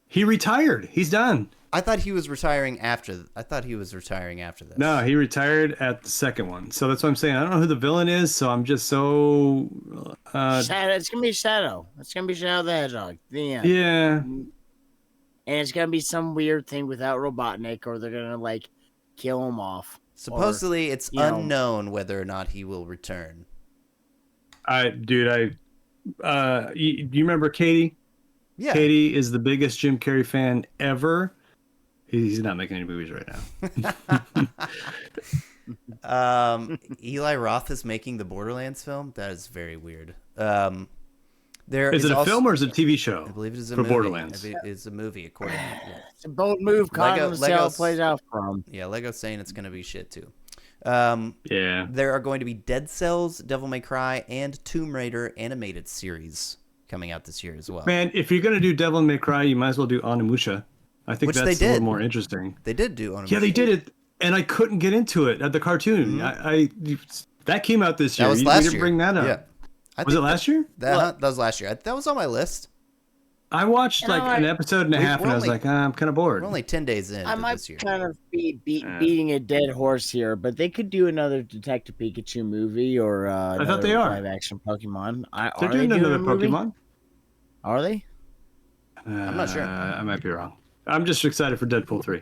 Speaker 7: He retired. He's done.
Speaker 1: I thought he was retiring after. I thought he was retiring after this.
Speaker 7: No, he retired at the second one. So that's what I'm saying. I don't know who the villain is, so I'm just so.
Speaker 8: Shadow. It's gonna be Shadow. It's gonna be Shadow the Hedgehog. The end.
Speaker 7: Yeah.
Speaker 8: And it's gonna be some weird thing without Robotnik, or they're gonna like kill him off.
Speaker 1: Supposedly, it's unknown whether or not he will return.
Speaker 7: You remember Katie?
Speaker 1: Yeah.
Speaker 7: Katie is the biggest Jim Carrey fan ever. He's not making any movies right now.
Speaker 1: Eli Roth is making the Borderlands film. That is very weird.
Speaker 7: Is it a film or is it a TV show?
Speaker 1: I believe it is a
Speaker 7: for
Speaker 1: movie.
Speaker 7: Borderlands.
Speaker 1: It's a movie, according to
Speaker 8: It's a bold move, Colin. Let's see how it plays out for him.
Speaker 1: Yeah, Lego's saying it's going to be shit too.
Speaker 7: Yeah.
Speaker 1: There are going to be Dead Cells, Devil May Cry, and Tomb Raider animated series coming out this year as well.
Speaker 7: Man, if you're going to do Devil May Cry, you might as well do Onimusha. I think
Speaker 1: Which
Speaker 7: that's
Speaker 1: they
Speaker 7: a
Speaker 1: did.
Speaker 7: little more interesting.
Speaker 1: They did do Onimusha.
Speaker 7: Yeah, they did it, and I couldn't get into it at the cartoon. That came out this year.
Speaker 1: That was
Speaker 7: You
Speaker 1: last
Speaker 7: didn't
Speaker 1: year.
Speaker 7: bring that up.
Speaker 1: Yeah.
Speaker 7: Was it last year?
Speaker 1: That was last year. That was on my list.
Speaker 7: I watched like an episode and a half, and I was like, I'm kind of bored.
Speaker 1: We're only 10 days in
Speaker 8: I might
Speaker 1: this year.
Speaker 8: kind of be beating a dead horse here, but they could do another Detective Pikachu movie or
Speaker 7: I thought they are
Speaker 8: live action Pokemon.
Speaker 7: They're doing another Pokemon.
Speaker 8: Are they?
Speaker 1: I'm not sure.
Speaker 7: I might be wrong. I'm just excited for Deadpool 3.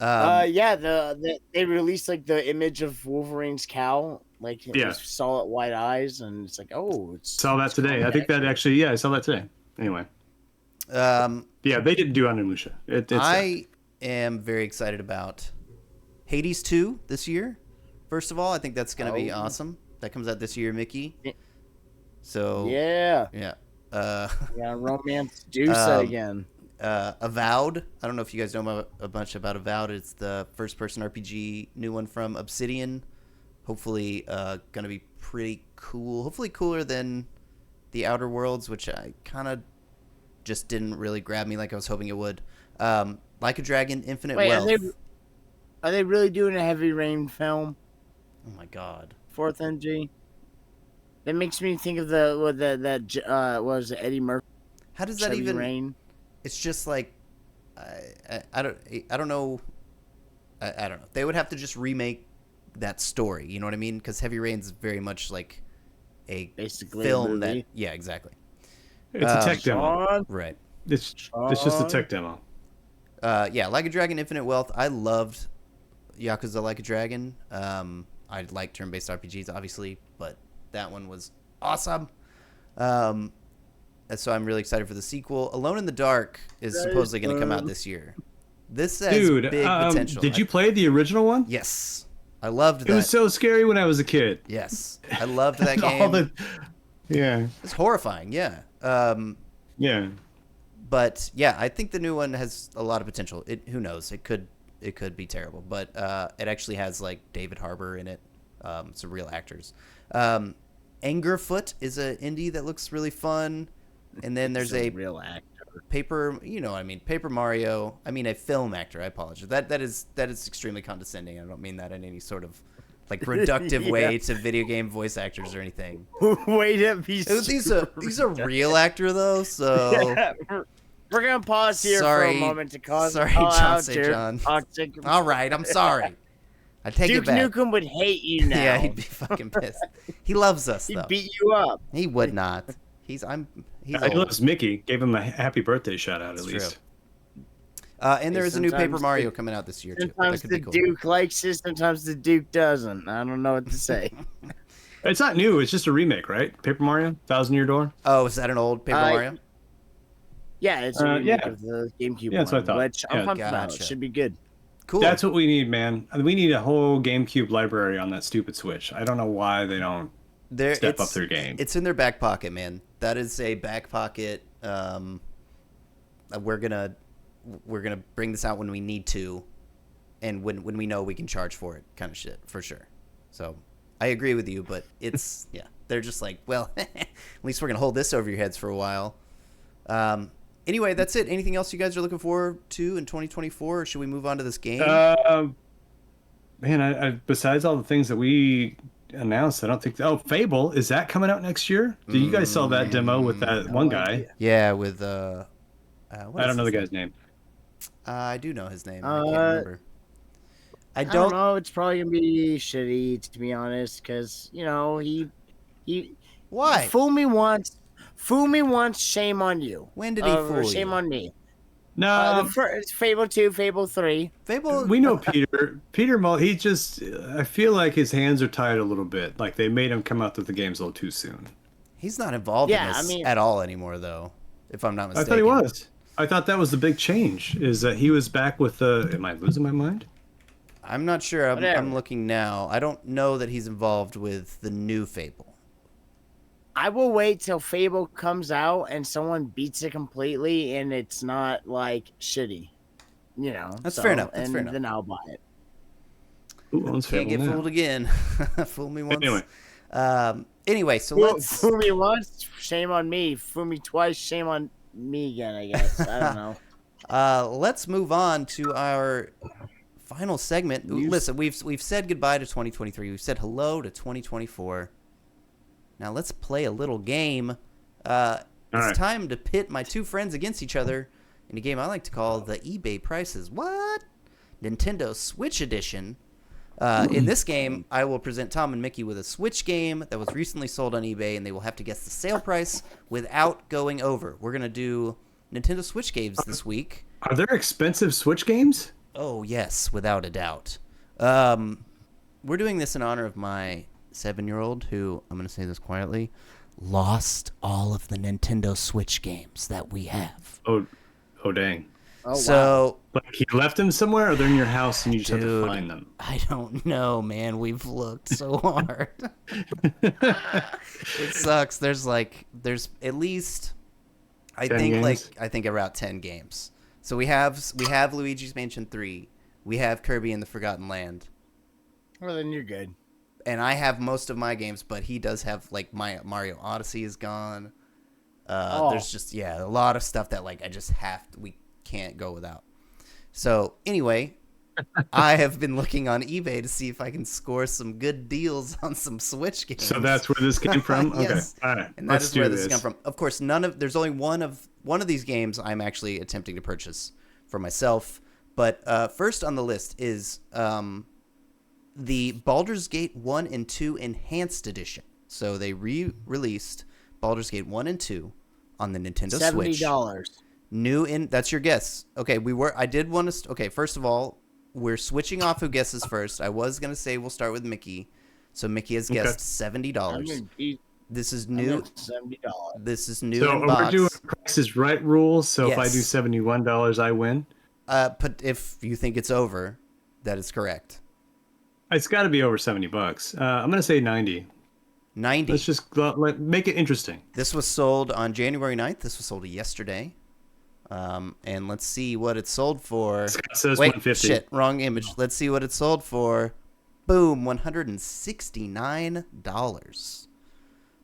Speaker 8: Yeah, they released like the image of Wolverine's cowl, like his solid white eyes, and it's like,
Speaker 7: saw that today. I think that actually, I saw that today. Anyway, yeah, they didn't do Onimusha.
Speaker 1: I am very excited about Hades 2 this year. First of all, I think that's going to be awesome. That comes out this year, Mickey. So
Speaker 8: yeah, romance juice again.
Speaker 1: Avowed. I don't know if you guys know a bunch about Avowed. It's the first-person RPG, new one from Obsidian. Hopefully, gonna be pretty cool. Hopefully, cooler than the Outer Worlds, which I kind of just didn't really grab me like I was hoping it would. Like a Dragon, Infinite Wealth.
Speaker 8: Are they really doing a Heavy Rain film?
Speaker 1: Oh my God.
Speaker 8: 4th MG. That makes me think of what was it, Eddie Murphy?
Speaker 1: How does that
Speaker 8: Heavy
Speaker 1: even?
Speaker 8: Rain?
Speaker 1: It's just like I don't know. I don't know. They would have to just remake that story. You know what I mean? Because Heavy Rain's very much like
Speaker 8: basically
Speaker 1: film
Speaker 8: a movie.
Speaker 1: that. Yeah, exactly.
Speaker 7: It's a tech demo.
Speaker 1: Right.
Speaker 7: It's just a tech demo.
Speaker 1: Yeah, Like a Dragon, Infinite Wealth. I loved Yakuza Like a Dragon. I like turn-based RPGs, obviously, but that one was awesome. And so I'm really excited for the sequel. Alone in the Dark is supposedly going to come out this year. This has big potential.
Speaker 7: Did you play the original one?
Speaker 1: Yes. I loved that.
Speaker 7: It was so scary when I was a kid.
Speaker 1: Yes. I loved that game.
Speaker 7: Yeah.
Speaker 1: It's horrifying, yeah.
Speaker 7: Yeah.
Speaker 1: But yeah, I think the new one has a lot of potential. Who knows? It could be terrible, but it actually has like David Harbour in it, some real actors. Angerfoot is an indie that looks really fun, and then there's a
Speaker 8: real actor.
Speaker 1: Paper Mario. I mean a film actor. I apologize. That is extremely condescending. I don't mean that in any sort of like reductive way to video game voice actors or anything.
Speaker 8: Wait a piece.
Speaker 1: He's a real actor though, so.
Speaker 8: Yeah, we're gonna pause here for a moment to cause.
Speaker 1: Sorry, John St. John. All right, I'm sorry. I take
Speaker 8: Duke
Speaker 1: it back.
Speaker 8: Nukem would hate you now.
Speaker 1: Yeah, he'd be fucking pissed. He loves us though.
Speaker 8: He'd beat you up.
Speaker 1: He would not. He
Speaker 7: loves Mickey. Gave him a happy birthday shout out at least.
Speaker 1: And there is a new Paper Mario coming out this year too.
Speaker 8: Sometimes the Duke likes it, sometimes the Duke doesn't. I don't know what to say.
Speaker 7: It's not new. It's just a remake, right? Paper Mario, Thousand Year Door.
Speaker 1: Oh, is that an old Paper Mario?
Speaker 8: Yeah, it's a remake of the GameCube
Speaker 7: that's what I thought.
Speaker 8: which I'm pumped about. It should be good.
Speaker 1: Cool.
Speaker 7: That's what we need, man. We need a whole GameCube library on that stupid Switch. I don't know why they don't step up their game.
Speaker 1: It's in their back pocket, man. That is a back pocket. We're gonna bring this out when we need to, and when we know we can charge for it, kind of shit, for sure. So I agree with you, but it's they're just like, well, at least we're gonna hold this over your heads for a while. Anyway, that's it. Anything else you guys are looking forward to in 2024, or should we move on to this game?
Speaker 7: Man, I besides all the things that we announced, I don't think. Oh, Fable, is that coming out next year? Did you guys saw that demo with that one guy?
Speaker 1: Yeah, with
Speaker 7: I don't know the guy's name.
Speaker 1: I do know his name. I can't
Speaker 8: Uh,
Speaker 1: remember. I
Speaker 8: I
Speaker 1: don't.
Speaker 8: don't know. It's probably gonna be shitty, to be honest, because he
Speaker 1: Why?
Speaker 8: fool me once, shame on you.
Speaker 1: When did he
Speaker 8: Or
Speaker 1: fool
Speaker 8: shame
Speaker 1: you?
Speaker 8: on me. The
Speaker 7: No,
Speaker 8: first Fable 2, Fable 3.
Speaker 1: Fable.
Speaker 7: we know Peter. He just. I feel like his hands are tied a little bit. Like they made him come out with the games a little too soon.
Speaker 1: He's not involved in
Speaker 8: Yeah, I
Speaker 1: this
Speaker 8: mean-
Speaker 1: at all anymore, though. If I'm not
Speaker 7: I
Speaker 1: mistaken.
Speaker 7: thought he was. I thought that was the big change. Is that he was back with the? Am I losing my mind?
Speaker 1: I'm not sure. I'm
Speaker 8: Whatever.
Speaker 1: looking now. I don't know that he's involved with the new Fable.
Speaker 8: I will wait till Fable comes out and someone beats it completely and it's not like shitty.
Speaker 1: That's fair enough. That's
Speaker 8: and
Speaker 1: fair enough.
Speaker 8: then I'll buy it.
Speaker 7: Who owns
Speaker 1: Can't
Speaker 7: Fable
Speaker 1: get
Speaker 7: now?
Speaker 1: fooled again. Fool me once.
Speaker 7: Anyway.
Speaker 1: Anyway, so let's.
Speaker 8: Fool me once, shame on me. Fool me twice, shame on me again, I guess. I don't know.
Speaker 1: Let's move on to our final segment.
Speaker 8: News.
Speaker 1: Listen, we've said goodbye to 2023. We've said hello to 2024. Now let's play a little game. It's
Speaker 7: right.
Speaker 1: time to pit my two friends against each other in a game I like to call the eBay Prices. What? Nintendo Switch Edition. In this game, I will present Tom and Mickey with a Switch game that was recently sold on eBay, and they will have to guess the sale price without going over. We're going to do Nintendo Switch games this week.
Speaker 7: Are there expensive Switch games?
Speaker 1: Oh, yes, without a doubt. We're doing this in honor of my 7-year-old who, I'm going to say this quietly, lost all of the Nintendo Switch games that we have.
Speaker 7: Oh dang.
Speaker 8: Oh, wow.
Speaker 1: So,
Speaker 7: Like he left them somewhere, or they're in your house and you just have to
Speaker 1: Dude.
Speaker 7: find them.
Speaker 1: I don't know, man. We've looked so hard. It sucks. There's at least,
Speaker 7: 10 games?
Speaker 1: I think about 10 games. So we have Luigi's Mansion 3. We have Kirby and the Forgotten Land.
Speaker 8: Well, then you're good.
Speaker 1: And I have most of my games, but he does have, like, my Mario Odyssey is gone. There's just, a lot of stuff that, like, we can't go without. So, anyway, I have been looking on eBay to see if I can score some good deals on some Switch games.
Speaker 7: So that's where this came from?
Speaker 1: Yes.
Speaker 7: Okay. All right.
Speaker 1: And that
Speaker 7: Let's
Speaker 1: is
Speaker 7: do
Speaker 1: where this has come from. Of course, there's only one of these games I'm actually attempting to purchase for myself. But first on the list is the Baldur's Gate 1 and 2 Enhanced Edition. So they re-released Baldur's Gate 1 and 2 on the Nintendo Switch.
Speaker 8: $70.
Speaker 1: That's your guess. Okay, okay, first of all, we're switching off who guesses first. I was going to say we'll start with Mickey. So Mickey has guessed $70. This is new.
Speaker 8: $70.
Speaker 1: This is new
Speaker 7: So
Speaker 1: in
Speaker 7: we're
Speaker 1: box.
Speaker 7: doing Price is Right rules. So if I do
Speaker 1: Yes.
Speaker 7: $71, I win.
Speaker 1: But if you think it's over, that is correct.
Speaker 7: It's got to be over $70. I'm gonna say 90.
Speaker 1: 90.
Speaker 7: Let's just make it interesting.
Speaker 1: This was sold on January 9th. This was sold yesterday. And let's see what it sold for.
Speaker 7: Scott says
Speaker 1: Wait,
Speaker 7: 150.
Speaker 1: shit, wrong image. Let's see what it sold for. Boom, $169.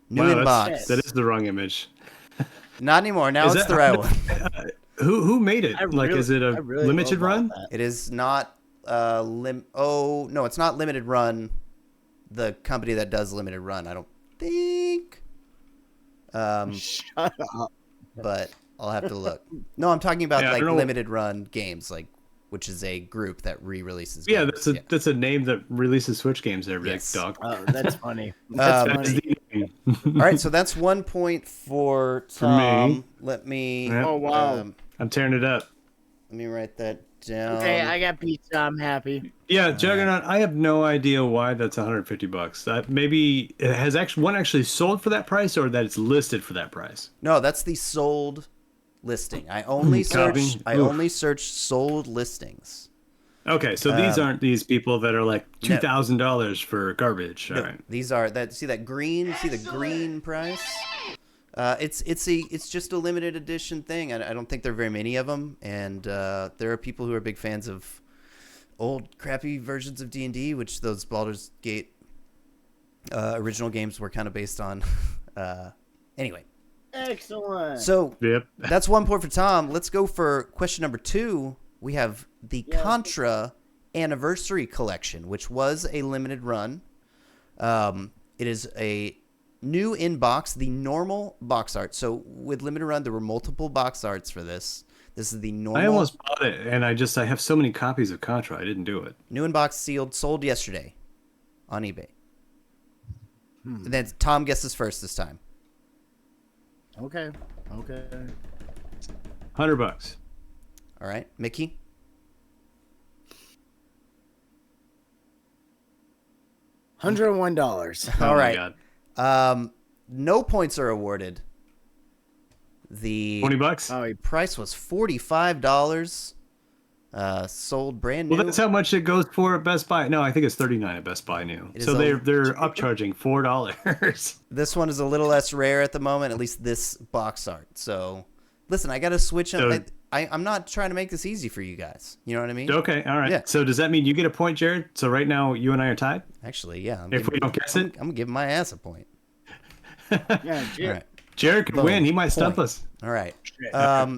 Speaker 1: New
Speaker 7: Wow,
Speaker 1: in box.
Speaker 7: that is the wrong image.
Speaker 1: Not anymore. Now
Speaker 7: Is
Speaker 1: it's
Speaker 7: that-
Speaker 1: the right one.
Speaker 7: Who made it? Is it a limited run?
Speaker 1: It is not oh no, it's not limited run. The company that does limited run, I don't think.
Speaker 8: Shut up.
Speaker 1: But I'll have to look. No, I'm talking about
Speaker 7: Yeah, I
Speaker 1: like
Speaker 7: don't know.
Speaker 1: limited run games, like which is a group that re-releases.
Speaker 7: Yeah,
Speaker 1: games.
Speaker 7: that's a name that releases Switch games every
Speaker 1: Yes.
Speaker 7: dog.
Speaker 8: Oh, that's funny.
Speaker 7: That is the name.
Speaker 1: All right, so that's 1 point for
Speaker 7: For me.
Speaker 1: Tom. Let me.
Speaker 7: Yeah.
Speaker 8: Oh, wow.
Speaker 7: I'm tearing it up.
Speaker 1: Let me write that down.
Speaker 8: Okay, I got pizza. I'm happy.
Speaker 7: Yeah, Juggernaut. I have no idea why that's $150. Maybe it has one actually sold for that price, or that it's listed for that price.
Speaker 1: No, that's the sold listing. I only
Speaker 7: Copy.
Speaker 1: search. I
Speaker 7: Oof.
Speaker 1: only search sold listings.
Speaker 7: Okay, so these aren't these people that are like $2,000 for garbage. All
Speaker 1: No,
Speaker 7: right.
Speaker 1: these are that. See that green? See the green price? It's just a limited edition thing. I don't think there are very many of them, and there are people who are big fans of old crappy versions of D&D, which those Baldur's Gate original games were kind of based on. Anyway,
Speaker 8: Excellent.
Speaker 1: so
Speaker 7: Yep.
Speaker 1: that's 1 point for Tom. Let's go for question number 2. We have the Contra Anniversary Collection, which was a limited run. It is a new in box, the normal box art. So with limited run, there were multiple box arts for this. This is the
Speaker 7: I
Speaker 1: normal.
Speaker 7: almost bought it, and I have so many copies of Contra. I didn't do it.
Speaker 1: New in box, sealed, sold yesterday on eBay. And then Tom guesses first this time.
Speaker 8: Okay.
Speaker 7: $100.
Speaker 1: All right, Mickey.
Speaker 8: $101.
Speaker 7: Oh
Speaker 1: All
Speaker 7: my
Speaker 1: right.
Speaker 7: God.
Speaker 1: No points are awarded. The
Speaker 7: $20.
Speaker 8: Oh,
Speaker 1: price was $45. Sold brand new.
Speaker 7: Well, that's how much it goes for at Best Buy. No, I think it's $39 at Best Buy new.
Speaker 1: It
Speaker 7: So
Speaker 1: is
Speaker 7: they're upcharging $4.
Speaker 1: This one is a little less rare at the moment, at least this box art. So, listen, I got to switch up.
Speaker 7: So-
Speaker 1: I'm not trying to make this easy for you guys. You know what I mean?
Speaker 7: Okay, all right.
Speaker 1: Yeah.
Speaker 7: So does that mean you get a point, Jared? So right now you and I are tied.
Speaker 1: Actually, yeah.
Speaker 7: If we don't guess it,
Speaker 1: I'm giving my ass a point.
Speaker 8: yeah,
Speaker 1: All right.
Speaker 7: Jared could
Speaker 1: Boom.
Speaker 7: win. He might stump
Speaker 1: Point.
Speaker 7: us.
Speaker 1: All right.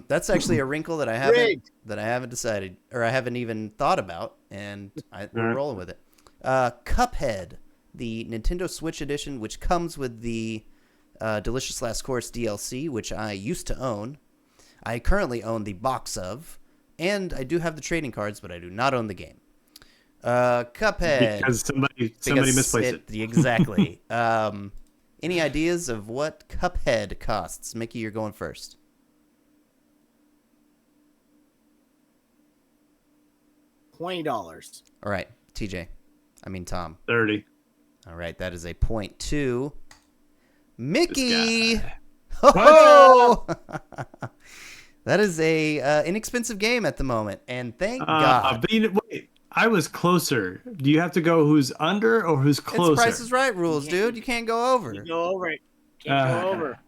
Speaker 1: That's actually a wrinkle that I haven't decided, or I haven't even thought about, and we're
Speaker 7: right.
Speaker 1: rolling with it. Cuphead, the Nintendo Switch edition, which comes with the Delicious Last Course DLC, which I used to own. I currently own the box of, and I do have the trading cards, but I do not own the game. Cuphead.
Speaker 7: Because somebody misplaced it.
Speaker 1: Exactly. Any ideas of what Cuphead costs? Mickey, you're going first.
Speaker 8: $20.
Speaker 1: All right, TJ. I mean Tom.
Speaker 7: 30.
Speaker 1: All right, that is a point to Mickey.
Speaker 7: This guy.
Speaker 1: Ho-ho! That is a inexpensive game at the moment, and thank God.
Speaker 7: But wait, I was closer. Do you have to go who's under or who's closer?
Speaker 1: It's Price is Right rules, dude. You can't go over.
Speaker 8: You go over it. Can't go over.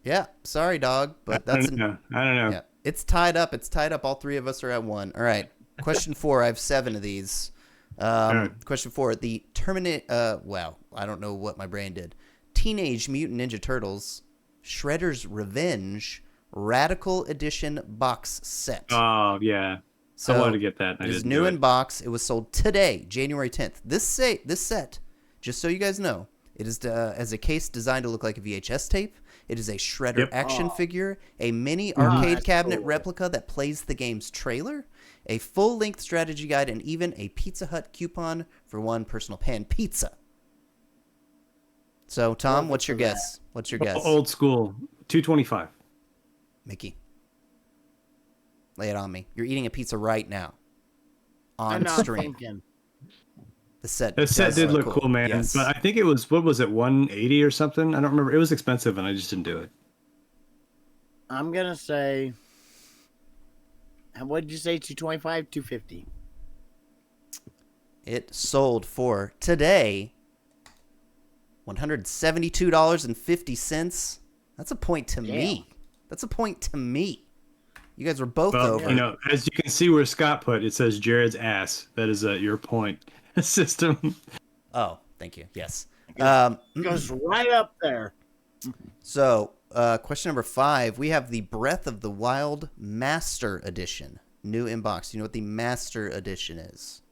Speaker 1: Yeah, sorry, dog, but
Speaker 7: I
Speaker 1: that's
Speaker 7: don't know. I don't know.
Speaker 1: yeah. It's tied up. It's tied up. All three of us are at one. All right. Question 4. I have 7 of these.
Speaker 7: right.
Speaker 1: Question 4. The wow. I don't know what my brain did. Teenage Mutant Ninja Turtles, Shredder's Revenge, Radical Edition box set.
Speaker 7: Oh yeah.
Speaker 1: So
Speaker 7: I wanted to get that. I
Speaker 1: it is
Speaker 7: didn't
Speaker 1: new
Speaker 7: do
Speaker 1: in
Speaker 7: it.
Speaker 1: box. It was sold today, January 10th. This set, just so you guys know, it is as a case designed to look like a VHS tape. It is a Shredder
Speaker 7: Yep.
Speaker 1: action figure, a mini arcade
Speaker 8: that's
Speaker 1: cabinet
Speaker 8: cool.
Speaker 1: replica that plays the game's trailer, a full-length strategy guide, and even a Pizza Hut coupon for one personal pan pizza. So, Tom,
Speaker 8: Perfect
Speaker 1: what's your
Speaker 8: for that.
Speaker 1: guess? What's your guess?
Speaker 7: Old school. $225.
Speaker 1: Mickey. Lay it on me. You're eating a pizza right now.
Speaker 8: I'm
Speaker 1: On
Speaker 8: not
Speaker 1: stream.
Speaker 8: thinking.
Speaker 1: The set
Speaker 7: The set
Speaker 1: does
Speaker 7: did look cool, man.
Speaker 1: Yes.
Speaker 7: But I think it was, what was it, 180 or something? I don't remember. It was expensive, and I just didn't do it.
Speaker 8: I'm gonna say. What did you say? 225, 250.
Speaker 1: It sold for today $172.50. That's a point to me. That's a point to me. You guys were both
Speaker 7: Well,
Speaker 1: over.
Speaker 7: you know, as you can see where Scott put, it says Jared's ass. That is your point system.
Speaker 1: Oh, thank you. Yes.
Speaker 8: Goes right up there.
Speaker 1: So, question number 5. We have the Breath of the Wild Master Edition. New in box. You know what the Master Edition is?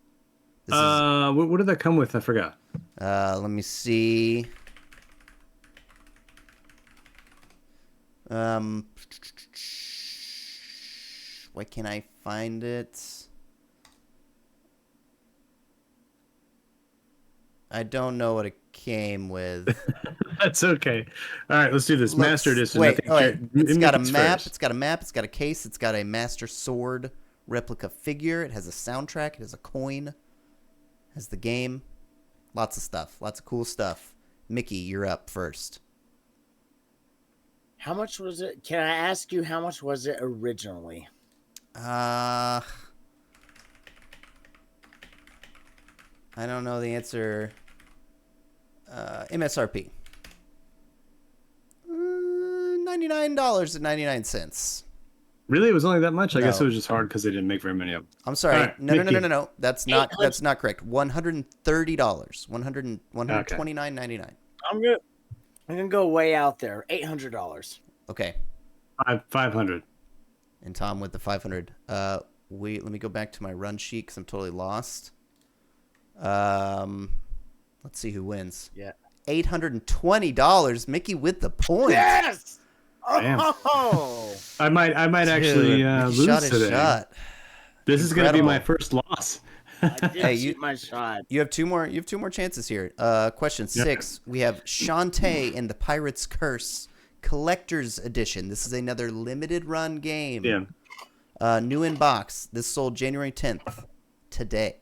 Speaker 1: This
Speaker 7: What did that come with? I forgot.
Speaker 1: let me see. Why can't I find it? I don't know what it came with.
Speaker 7: That's okay. All right, let's do this. Master Edition. I
Speaker 1: Wait,
Speaker 7: think
Speaker 1: it's got a
Speaker 7: Mickey's
Speaker 1: map.
Speaker 7: first.
Speaker 1: It's got a map. It's got a case. It's got a Master Sword replica figure. It has a soundtrack. It has a coin. It has the game. Lots of stuff. Lots of cool stuff. Mickey, you're up first.
Speaker 8: How much was it? Can I ask you how much was it originally?
Speaker 1: I don't know the answer. MSRP. $99.99.
Speaker 7: Really, it was only that much? I guess
Speaker 1: No.
Speaker 7: it was just hard because they didn't make very many of them.
Speaker 1: I'm sorry.
Speaker 7: All right,
Speaker 1: No.
Speaker 7: Mickey.
Speaker 1: That's not correct. $130. $129.99.
Speaker 8: I'm gonna go way out there. $800.
Speaker 1: Okay.
Speaker 7: 500.
Speaker 1: And Tom with the 500. Let me go back to my run sheet because I'm totally lost. Let's see who wins.
Speaker 8: Yeah.
Speaker 1: $820. Mickey with the point.
Speaker 8: Yes.
Speaker 7: Damn.
Speaker 8: Oh,
Speaker 7: I might actually
Speaker 1: Dude, Mickey
Speaker 7: lose
Speaker 1: shot his
Speaker 7: today.
Speaker 1: shot.
Speaker 7: This is going to be my
Speaker 1: Incredible.
Speaker 7: first loss.
Speaker 8: I did
Speaker 1: Hey,
Speaker 8: shoot my shot.
Speaker 1: You have two more. You have two more chances here. Question 6. We have Shantae and the Pirate's Curse Collector's Edition. This is another limited run game.
Speaker 7: Yeah.
Speaker 1: New in box. This sold January 10th. Today.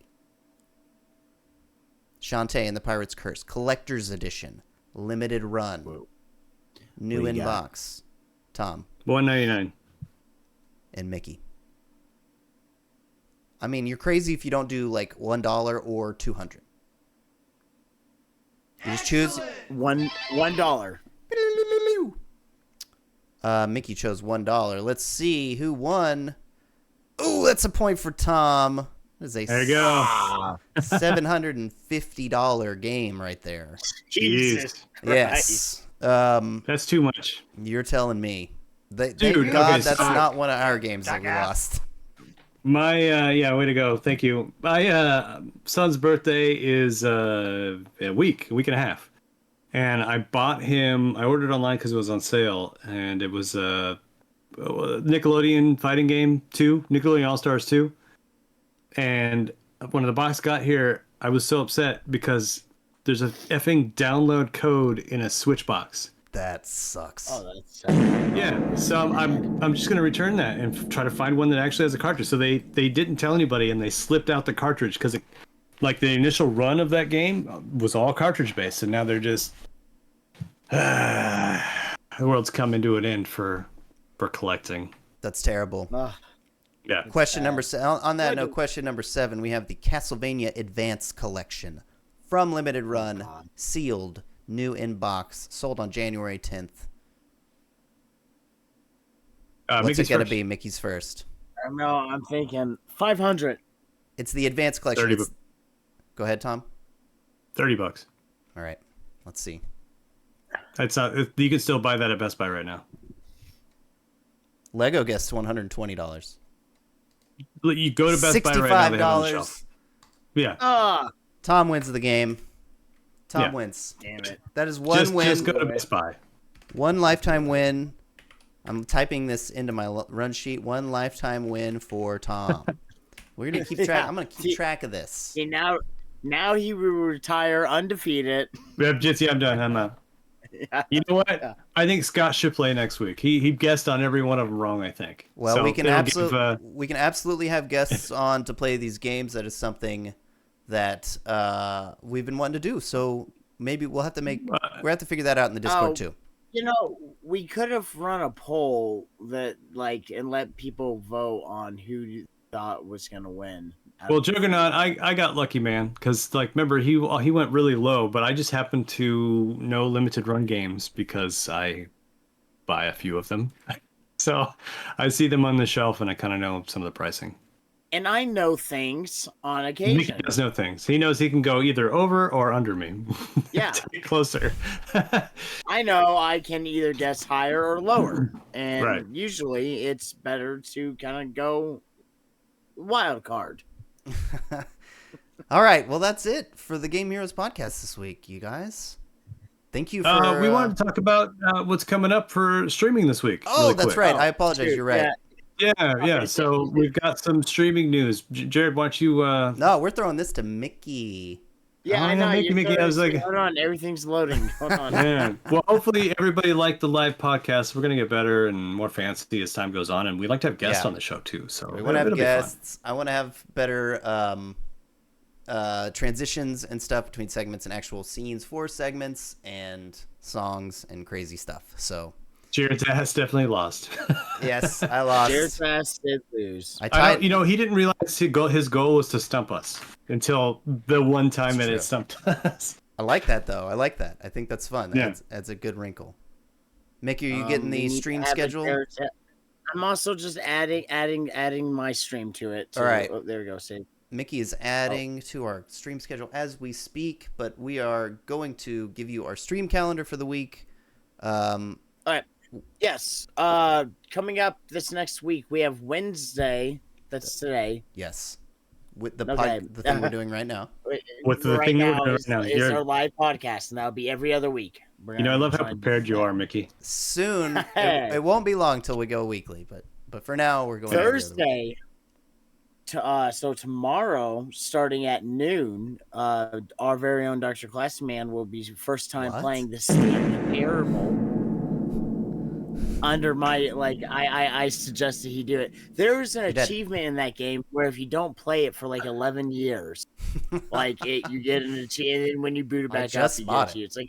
Speaker 1: Shantae and the Pirate's Curse Collector's Edition. Limited run.
Speaker 8: Whoa.
Speaker 1: New
Speaker 8: What do
Speaker 1: in
Speaker 8: you got?
Speaker 1: box. Tom
Speaker 7: $199.
Speaker 1: and Mickey. I mean, you're crazy if you don't do like $1 or $200. You just choose.
Speaker 8: $1.
Speaker 1: Mickey chose $1. Let's see who won. Ooh, that's a point for Tom. That is a
Speaker 7: There you go.
Speaker 1: $750 game right there.
Speaker 8: Jesus
Speaker 1: Yes.
Speaker 7: That's too much.
Speaker 1: You're telling me. Thank
Speaker 7: Dude,
Speaker 1: God
Speaker 7: okay,
Speaker 1: that's
Speaker 7: so-
Speaker 1: not one of our games that we lost.
Speaker 7: My way to go. Thank you. My son's birthday is a week and a half, and I bought him. I ordered online because it was on sale, and it was a Nickelodeon fighting game 2, Nickelodeon All Stars 2. And when the box got here, I was so upset because there's a effing download code in a Switch box.
Speaker 1: That sucks.
Speaker 8: Oh, that's
Speaker 7: Yeah, so I'm just gonna return that and try to find one that actually has a cartridge. So they didn't tell anybody, and they slipped out the cartridge because like the initial run of that game was all cartridge based, and now they're just the world's coming to an end for collecting.
Speaker 1: That's terrible.
Speaker 7: Yeah.
Speaker 1: Question number 7. On that note, question number 7, we have the Castlevania Advance Collection from Limited Run, sealed, new in box, sold on January 10th. What's
Speaker 7: Mickey's
Speaker 1: it going to
Speaker 7: first.
Speaker 1: be? Mickey's first.
Speaker 8: No, I'm thinking 500.
Speaker 1: It's the Advance Collection.
Speaker 7: 30
Speaker 1: It's- Go ahead, Tom.
Speaker 7: $30.
Speaker 1: All right. Let's see.
Speaker 7: It's not. You can still buy that at Best Buy right now.
Speaker 1: Lego guessed $120.
Speaker 7: You go to Best Buy right now. They have it on the shelf. Yeah.
Speaker 1: Tom wins the game. Tom
Speaker 7: Yeah.
Speaker 1: wins.
Speaker 8: Damn it.
Speaker 1: That is one win.
Speaker 7: Just go to Best Buy.
Speaker 1: One lifetime win. I'm typing this into my run sheet. One lifetime win for Tom. We're gonna keep track. I'm gonna keep track of this.
Speaker 8: See, now he will retire undefeated.
Speaker 7: I'm done. I'm out. You know what? I think Scott should play next week. He guessed on every one of them wrong, I think.
Speaker 1: Well,
Speaker 7: So
Speaker 1: we can
Speaker 7: it'll give,
Speaker 1: we can absolutely have guests on to play these games. That is something that we've been wanting to do. So maybe we'll have to have to figure that out in the Discord too.
Speaker 8: You know, we could have run a poll that and let people vote on who you thought was gonna win.
Speaker 7: Well, Juggernaut, I got lucky, man, because remember he went really low, but I just happened to know limited run games because I buy a few of them, so I see them on the shelf and I kind of know some of the pricing.
Speaker 8: And I know things on
Speaker 7: Mickey
Speaker 8: occasion.
Speaker 7: does know things. He knows he can go either over or under me.
Speaker 8: Yeah.
Speaker 7: To get closer.
Speaker 8: I know I can either guess higher or lower, and
Speaker 7: Right.
Speaker 8: usually it's better to kind of go wild card.
Speaker 1: All right. Well, that's it for the Game Heroes podcast this week, you guys. Thank you for.
Speaker 7: We wanted to talk about what's coming up for streaming this week.
Speaker 1: Oh,
Speaker 7: really
Speaker 1: that's
Speaker 7: quick.
Speaker 1: right. I apologize.
Speaker 8: Dude,
Speaker 1: You're right.
Speaker 7: Yeah. So we've got some streaming news. Jared, why don't you?
Speaker 1: No, we're throwing this to Mickey.
Speaker 8: Yeah,
Speaker 7: Oh,
Speaker 8: I
Speaker 7: yeah,
Speaker 8: know.
Speaker 7: Mickey, I was like-
Speaker 8: hold on, everything's loading. Hold on.
Speaker 7: Yeah. Well, hopefully everybody liked the live podcast. We're gonna get better and more fancy as time goes on, and we like to have guests
Speaker 1: Yeah.
Speaker 7: on the show too. So
Speaker 1: We want to have
Speaker 7: it'll be fun.
Speaker 1: guests. I want to have better transitions and stuff between segments and actual scenes for segments and songs and crazy stuff. So
Speaker 7: Jared's ass definitely lost.
Speaker 1: yes, I lost.
Speaker 8: Jared Fast did lose.
Speaker 1: I
Speaker 7: I
Speaker 1: tied.
Speaker 7: don't, he didn't realize his goal was to stump us until the one time that
Speaker 1: true.
Speaker 7: it stumped us.
Speaker 1: I like that though. I like that. I think that's fun.
Speaker 7: Yeah.
Speaker 1: That's a good wrinkle. Mickey, are you getting
Speaker 8: We
Speaker 1: the
Speaker 8: need to
Speaker 1: stream
Speaker 8: have a
Speaker 1: schedule?
Speaker 8: Jared Fa- I'm also just adding my stream to it.
Speaker 1: All right.
Speaker 8: Oh, there we go. See.
Speaker 1: Mickey is adding to our stream schedule as we speak, but we are going to give you our stream calendar for the week.
Speaker 8: All right. Yes. Coming up this next week, we have Wednesday. That's today.
Speaker 1: Yes, with the
Speaker 8: Okay.
Speaker 1: the thing we're doing right now.
Speaker 7: With the
Speaker 8: right
Speaker 7: thing we're
Speaker 8: now
Speaker 7: doing
Speaker 8: is,
Speaker 7: right now,
Speaker 8: is
Speaker 7: Jared.
Speaker 8: our live podcast, and that'll be every other week.
Speaker 7: You know, I love how prepared you are, Mickey.
Speaker 1: Soon, it won't be long till we go weekly, but for now we're going
Speaker 8: Thursday. So tomorrow, starting at noon, our very own Dr. Classy Man will be first time playing the Stanley Parable. Under my I suggested he do it. There's an achievement in that game where if you don't play it for like 11 years, you get an achievement, and when you boot it back up, you get you. It's like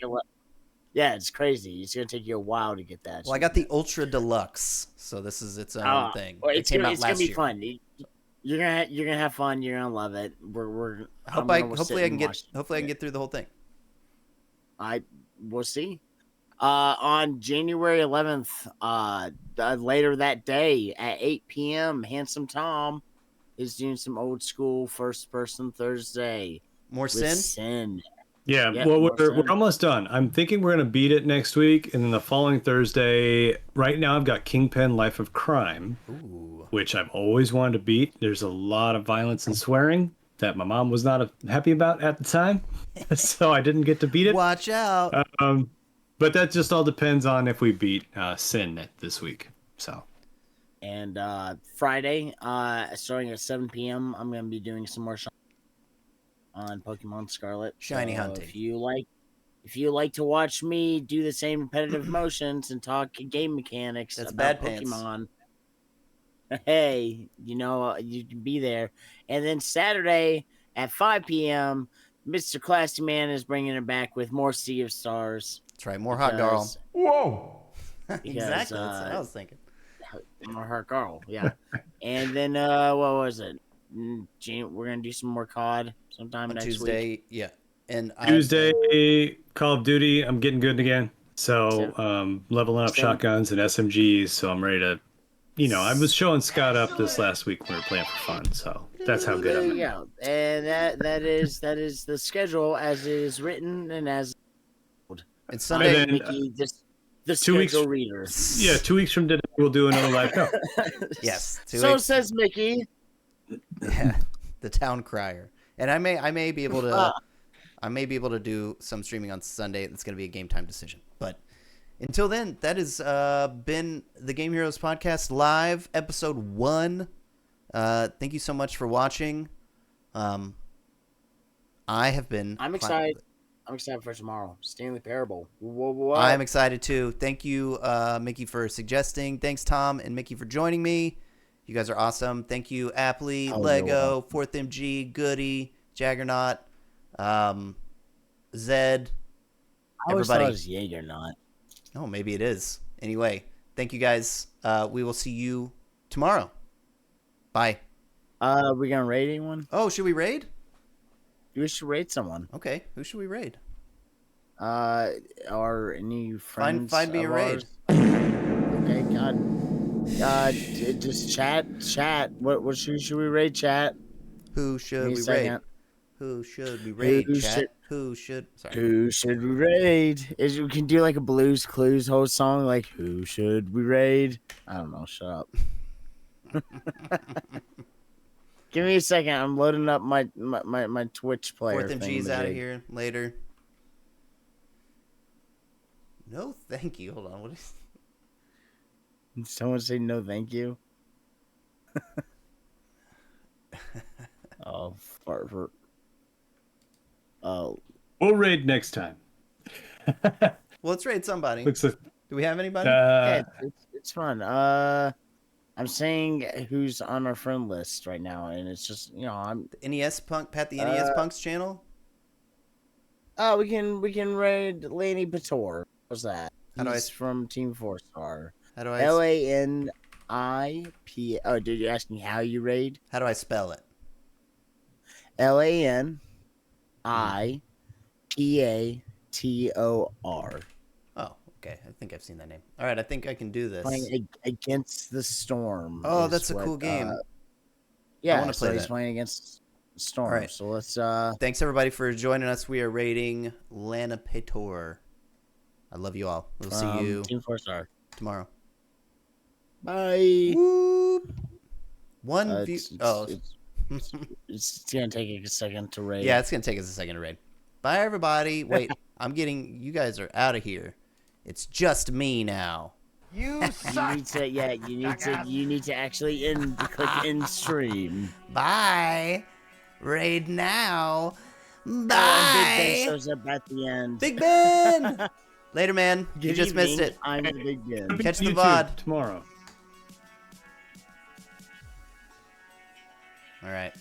Speaker 8: it's crazy. It's gonna take you a while to get that.
Speaker 1: Well, I got the Ultra Deluxe, so this is its own thing. It came out last year.
Speaker 8: It's gonna be fun. You're gonna have fun. You're gonna love it.
Speaker 1: Hopefully I can get through the whole thing.
Speaker 8: We'll see. On January 11th, later that day at 8 p.m., Handsome Tom is doing some old school first person Thursday.
Speaker 1: More Sin?
Speaker 7: Yeah, well, we're almost done. I'm thinking we're going to beat it next week, and then the following Thursday, right now I've got Kingpin Life of Crime, which I've always wanted to beat. There's a lot of violence and swearing that my mom was not happy about at the time, so I didn't get to beat it.
Speaker 1: Watch out!
Speaker 7: But that just all depends on if we beat Sin this week. So,
Speaker 8: and Friday, starting at 7 p.m., I'm going to be doing some more on Pokemon Scarlet.
Speaker 1: Shiny hunting.
Speaker 8: If you like to watch me do the same repetitive motions and talk game mechanics about Pokemon, hey, you can be there. And then Saturday at 5 p.m., Mr. Classy Man is bringing it back with more Sea of Stars.
Speaker 1: That's right, more Hot Girl.
Speaker 9: Whoa!
Speaker 1: Exactly, that's what I was thinking.
Speaker 8: More Hot Girl, yeah. And then, what was it? We're going to do some more COD sometime next
Speaker 1: Tuesday,
Speaker 8: week.
Speaker 1: yeah. And
Speaker 7: Tuesday, Call of Duty, I'm getting good again. So, leveling up shotguns and SMGs, so I'm ready to, I was showing Scott up this last week when we were playing for fun, so that's how good I'm.
Speaker 8: Yeah, and that is the schedule as it is written and as.
Speaker 1: And Sunday,
Speaker 7: and then,
Speaker 8: Mickey, the 2 weeks reader.
Speaker 7: Yeah, 2 weeks from today we'll do another live show.
Speaker 1: Yes.
Speaker 8: So says Mickey.
Speaker 1: Yeah, the town crier. And I may be able to do some streaming on Sunday. It's going to be a game time decision. But until then, that has been the Game Heroes Podcast Live, episode 1. Thank you so much for watching. I'm
Speaker 8: excited. I'm excited for tomorrow. Stanley Parable. Whoa.
Speaker 1: I'm excited too. Thank you, Mickey, for suggesting. Thanks, Tom and Mickey, for joining me. You guys are awesome. Thank you, Appley, Lego, 4th MG, Goody, Jaggernaut, Zed,
Speaker 8: everybody. I always thought it was Jaegernaut.
Speaker 1: Oh, maybe it is. Anyway, thank you guys. We will see you tomorrow. Bye.
Speaker 8: We gonna raid anyone?
Speaker 1: Oh, should we raid?
Speaker 8: We should raid someone.
Speaker 1: Okay, who should we raid?
Speaker 8: Our new friends.
Speaker 1: Find me a raid.
Speaker 8: Okay, God. Just chat. What should we raid? Chat.
Speaker 1: Who should we raid? Who should we raid? Chat. Who should
Speaker 8: we raid? We can do like a Blues Clues whole song, like who should we raid? I don't know. Shut up. Give me a second. I'm loading up my Twitch player.
Speaker 1: 4th MG's out of here later. No, thank you. Hold on. What is?
Speaker 8: Someone say no, thank you. Oh, fart. Oh,
Speaker 7: we'll raid next time.
Speaker 1: Well, let's raid somebody. Do we have anybody?
Speaker 8: Yeah, it's fun. I'm saying who's on our friend list right now, and it's just I'm
Speaker 1: NES Punk, Pat the NES Punk's channel.
Speaker 8: Oh, we can raid Laney Pator. What's that? He's from Team 4-Star.
Speaker 1: How do I?
Speaker 8: LANIP. Oh, dude, you're asking how you raid?
Speaker 1: How do I spell it?
Speaker 8: LANIPATOR.
Speaker 1: Oh, okay. I think I've seen that name. All right, I think I can do this.
Speaker 8: Playing Against the Storm.
Speaker 1: Oh, that's a cool game.
Speaker 8: Yeah, I want to play he's playing Against the Storm.
Speaker 1: All right.
Speaker 8: So let's.
Speaker 1: Thanks everybody for joining us. We are raiding Lanipator. I love you all. We'll see you
Speaker 8: Team 4-Star
Speaker 1: tomorrow.
Speaker 8: Bye.
Speaker 1: Whoop. One view.
Speaker 8: It's gonna take a second to raid.
Speaker 1: Yeah, it's gonna take us a second to raid. Bye, everybody. Wait, you guys are out of here. It's just me now.
Speaker 8: You need to, you need to actually click end stream.
Speaker 1: Bye. Raid now.
Speaker 8: And Big Ben
Speaker 1: Bye.
Speaker 8: shows up at the end.
Speaker 1: Big Ben. Later, man. You
Speaker 8: Good
Speaker 1: just missed
Speaker 8: evening,
Speaker 1: it.
Speaker 8: I'm the Big Ben.
Speaker 1: Catch the
Speaker 7: YouTube
Speaker 1: VOD.
Speaker 7: tomorrow.
Speaker 1: All right.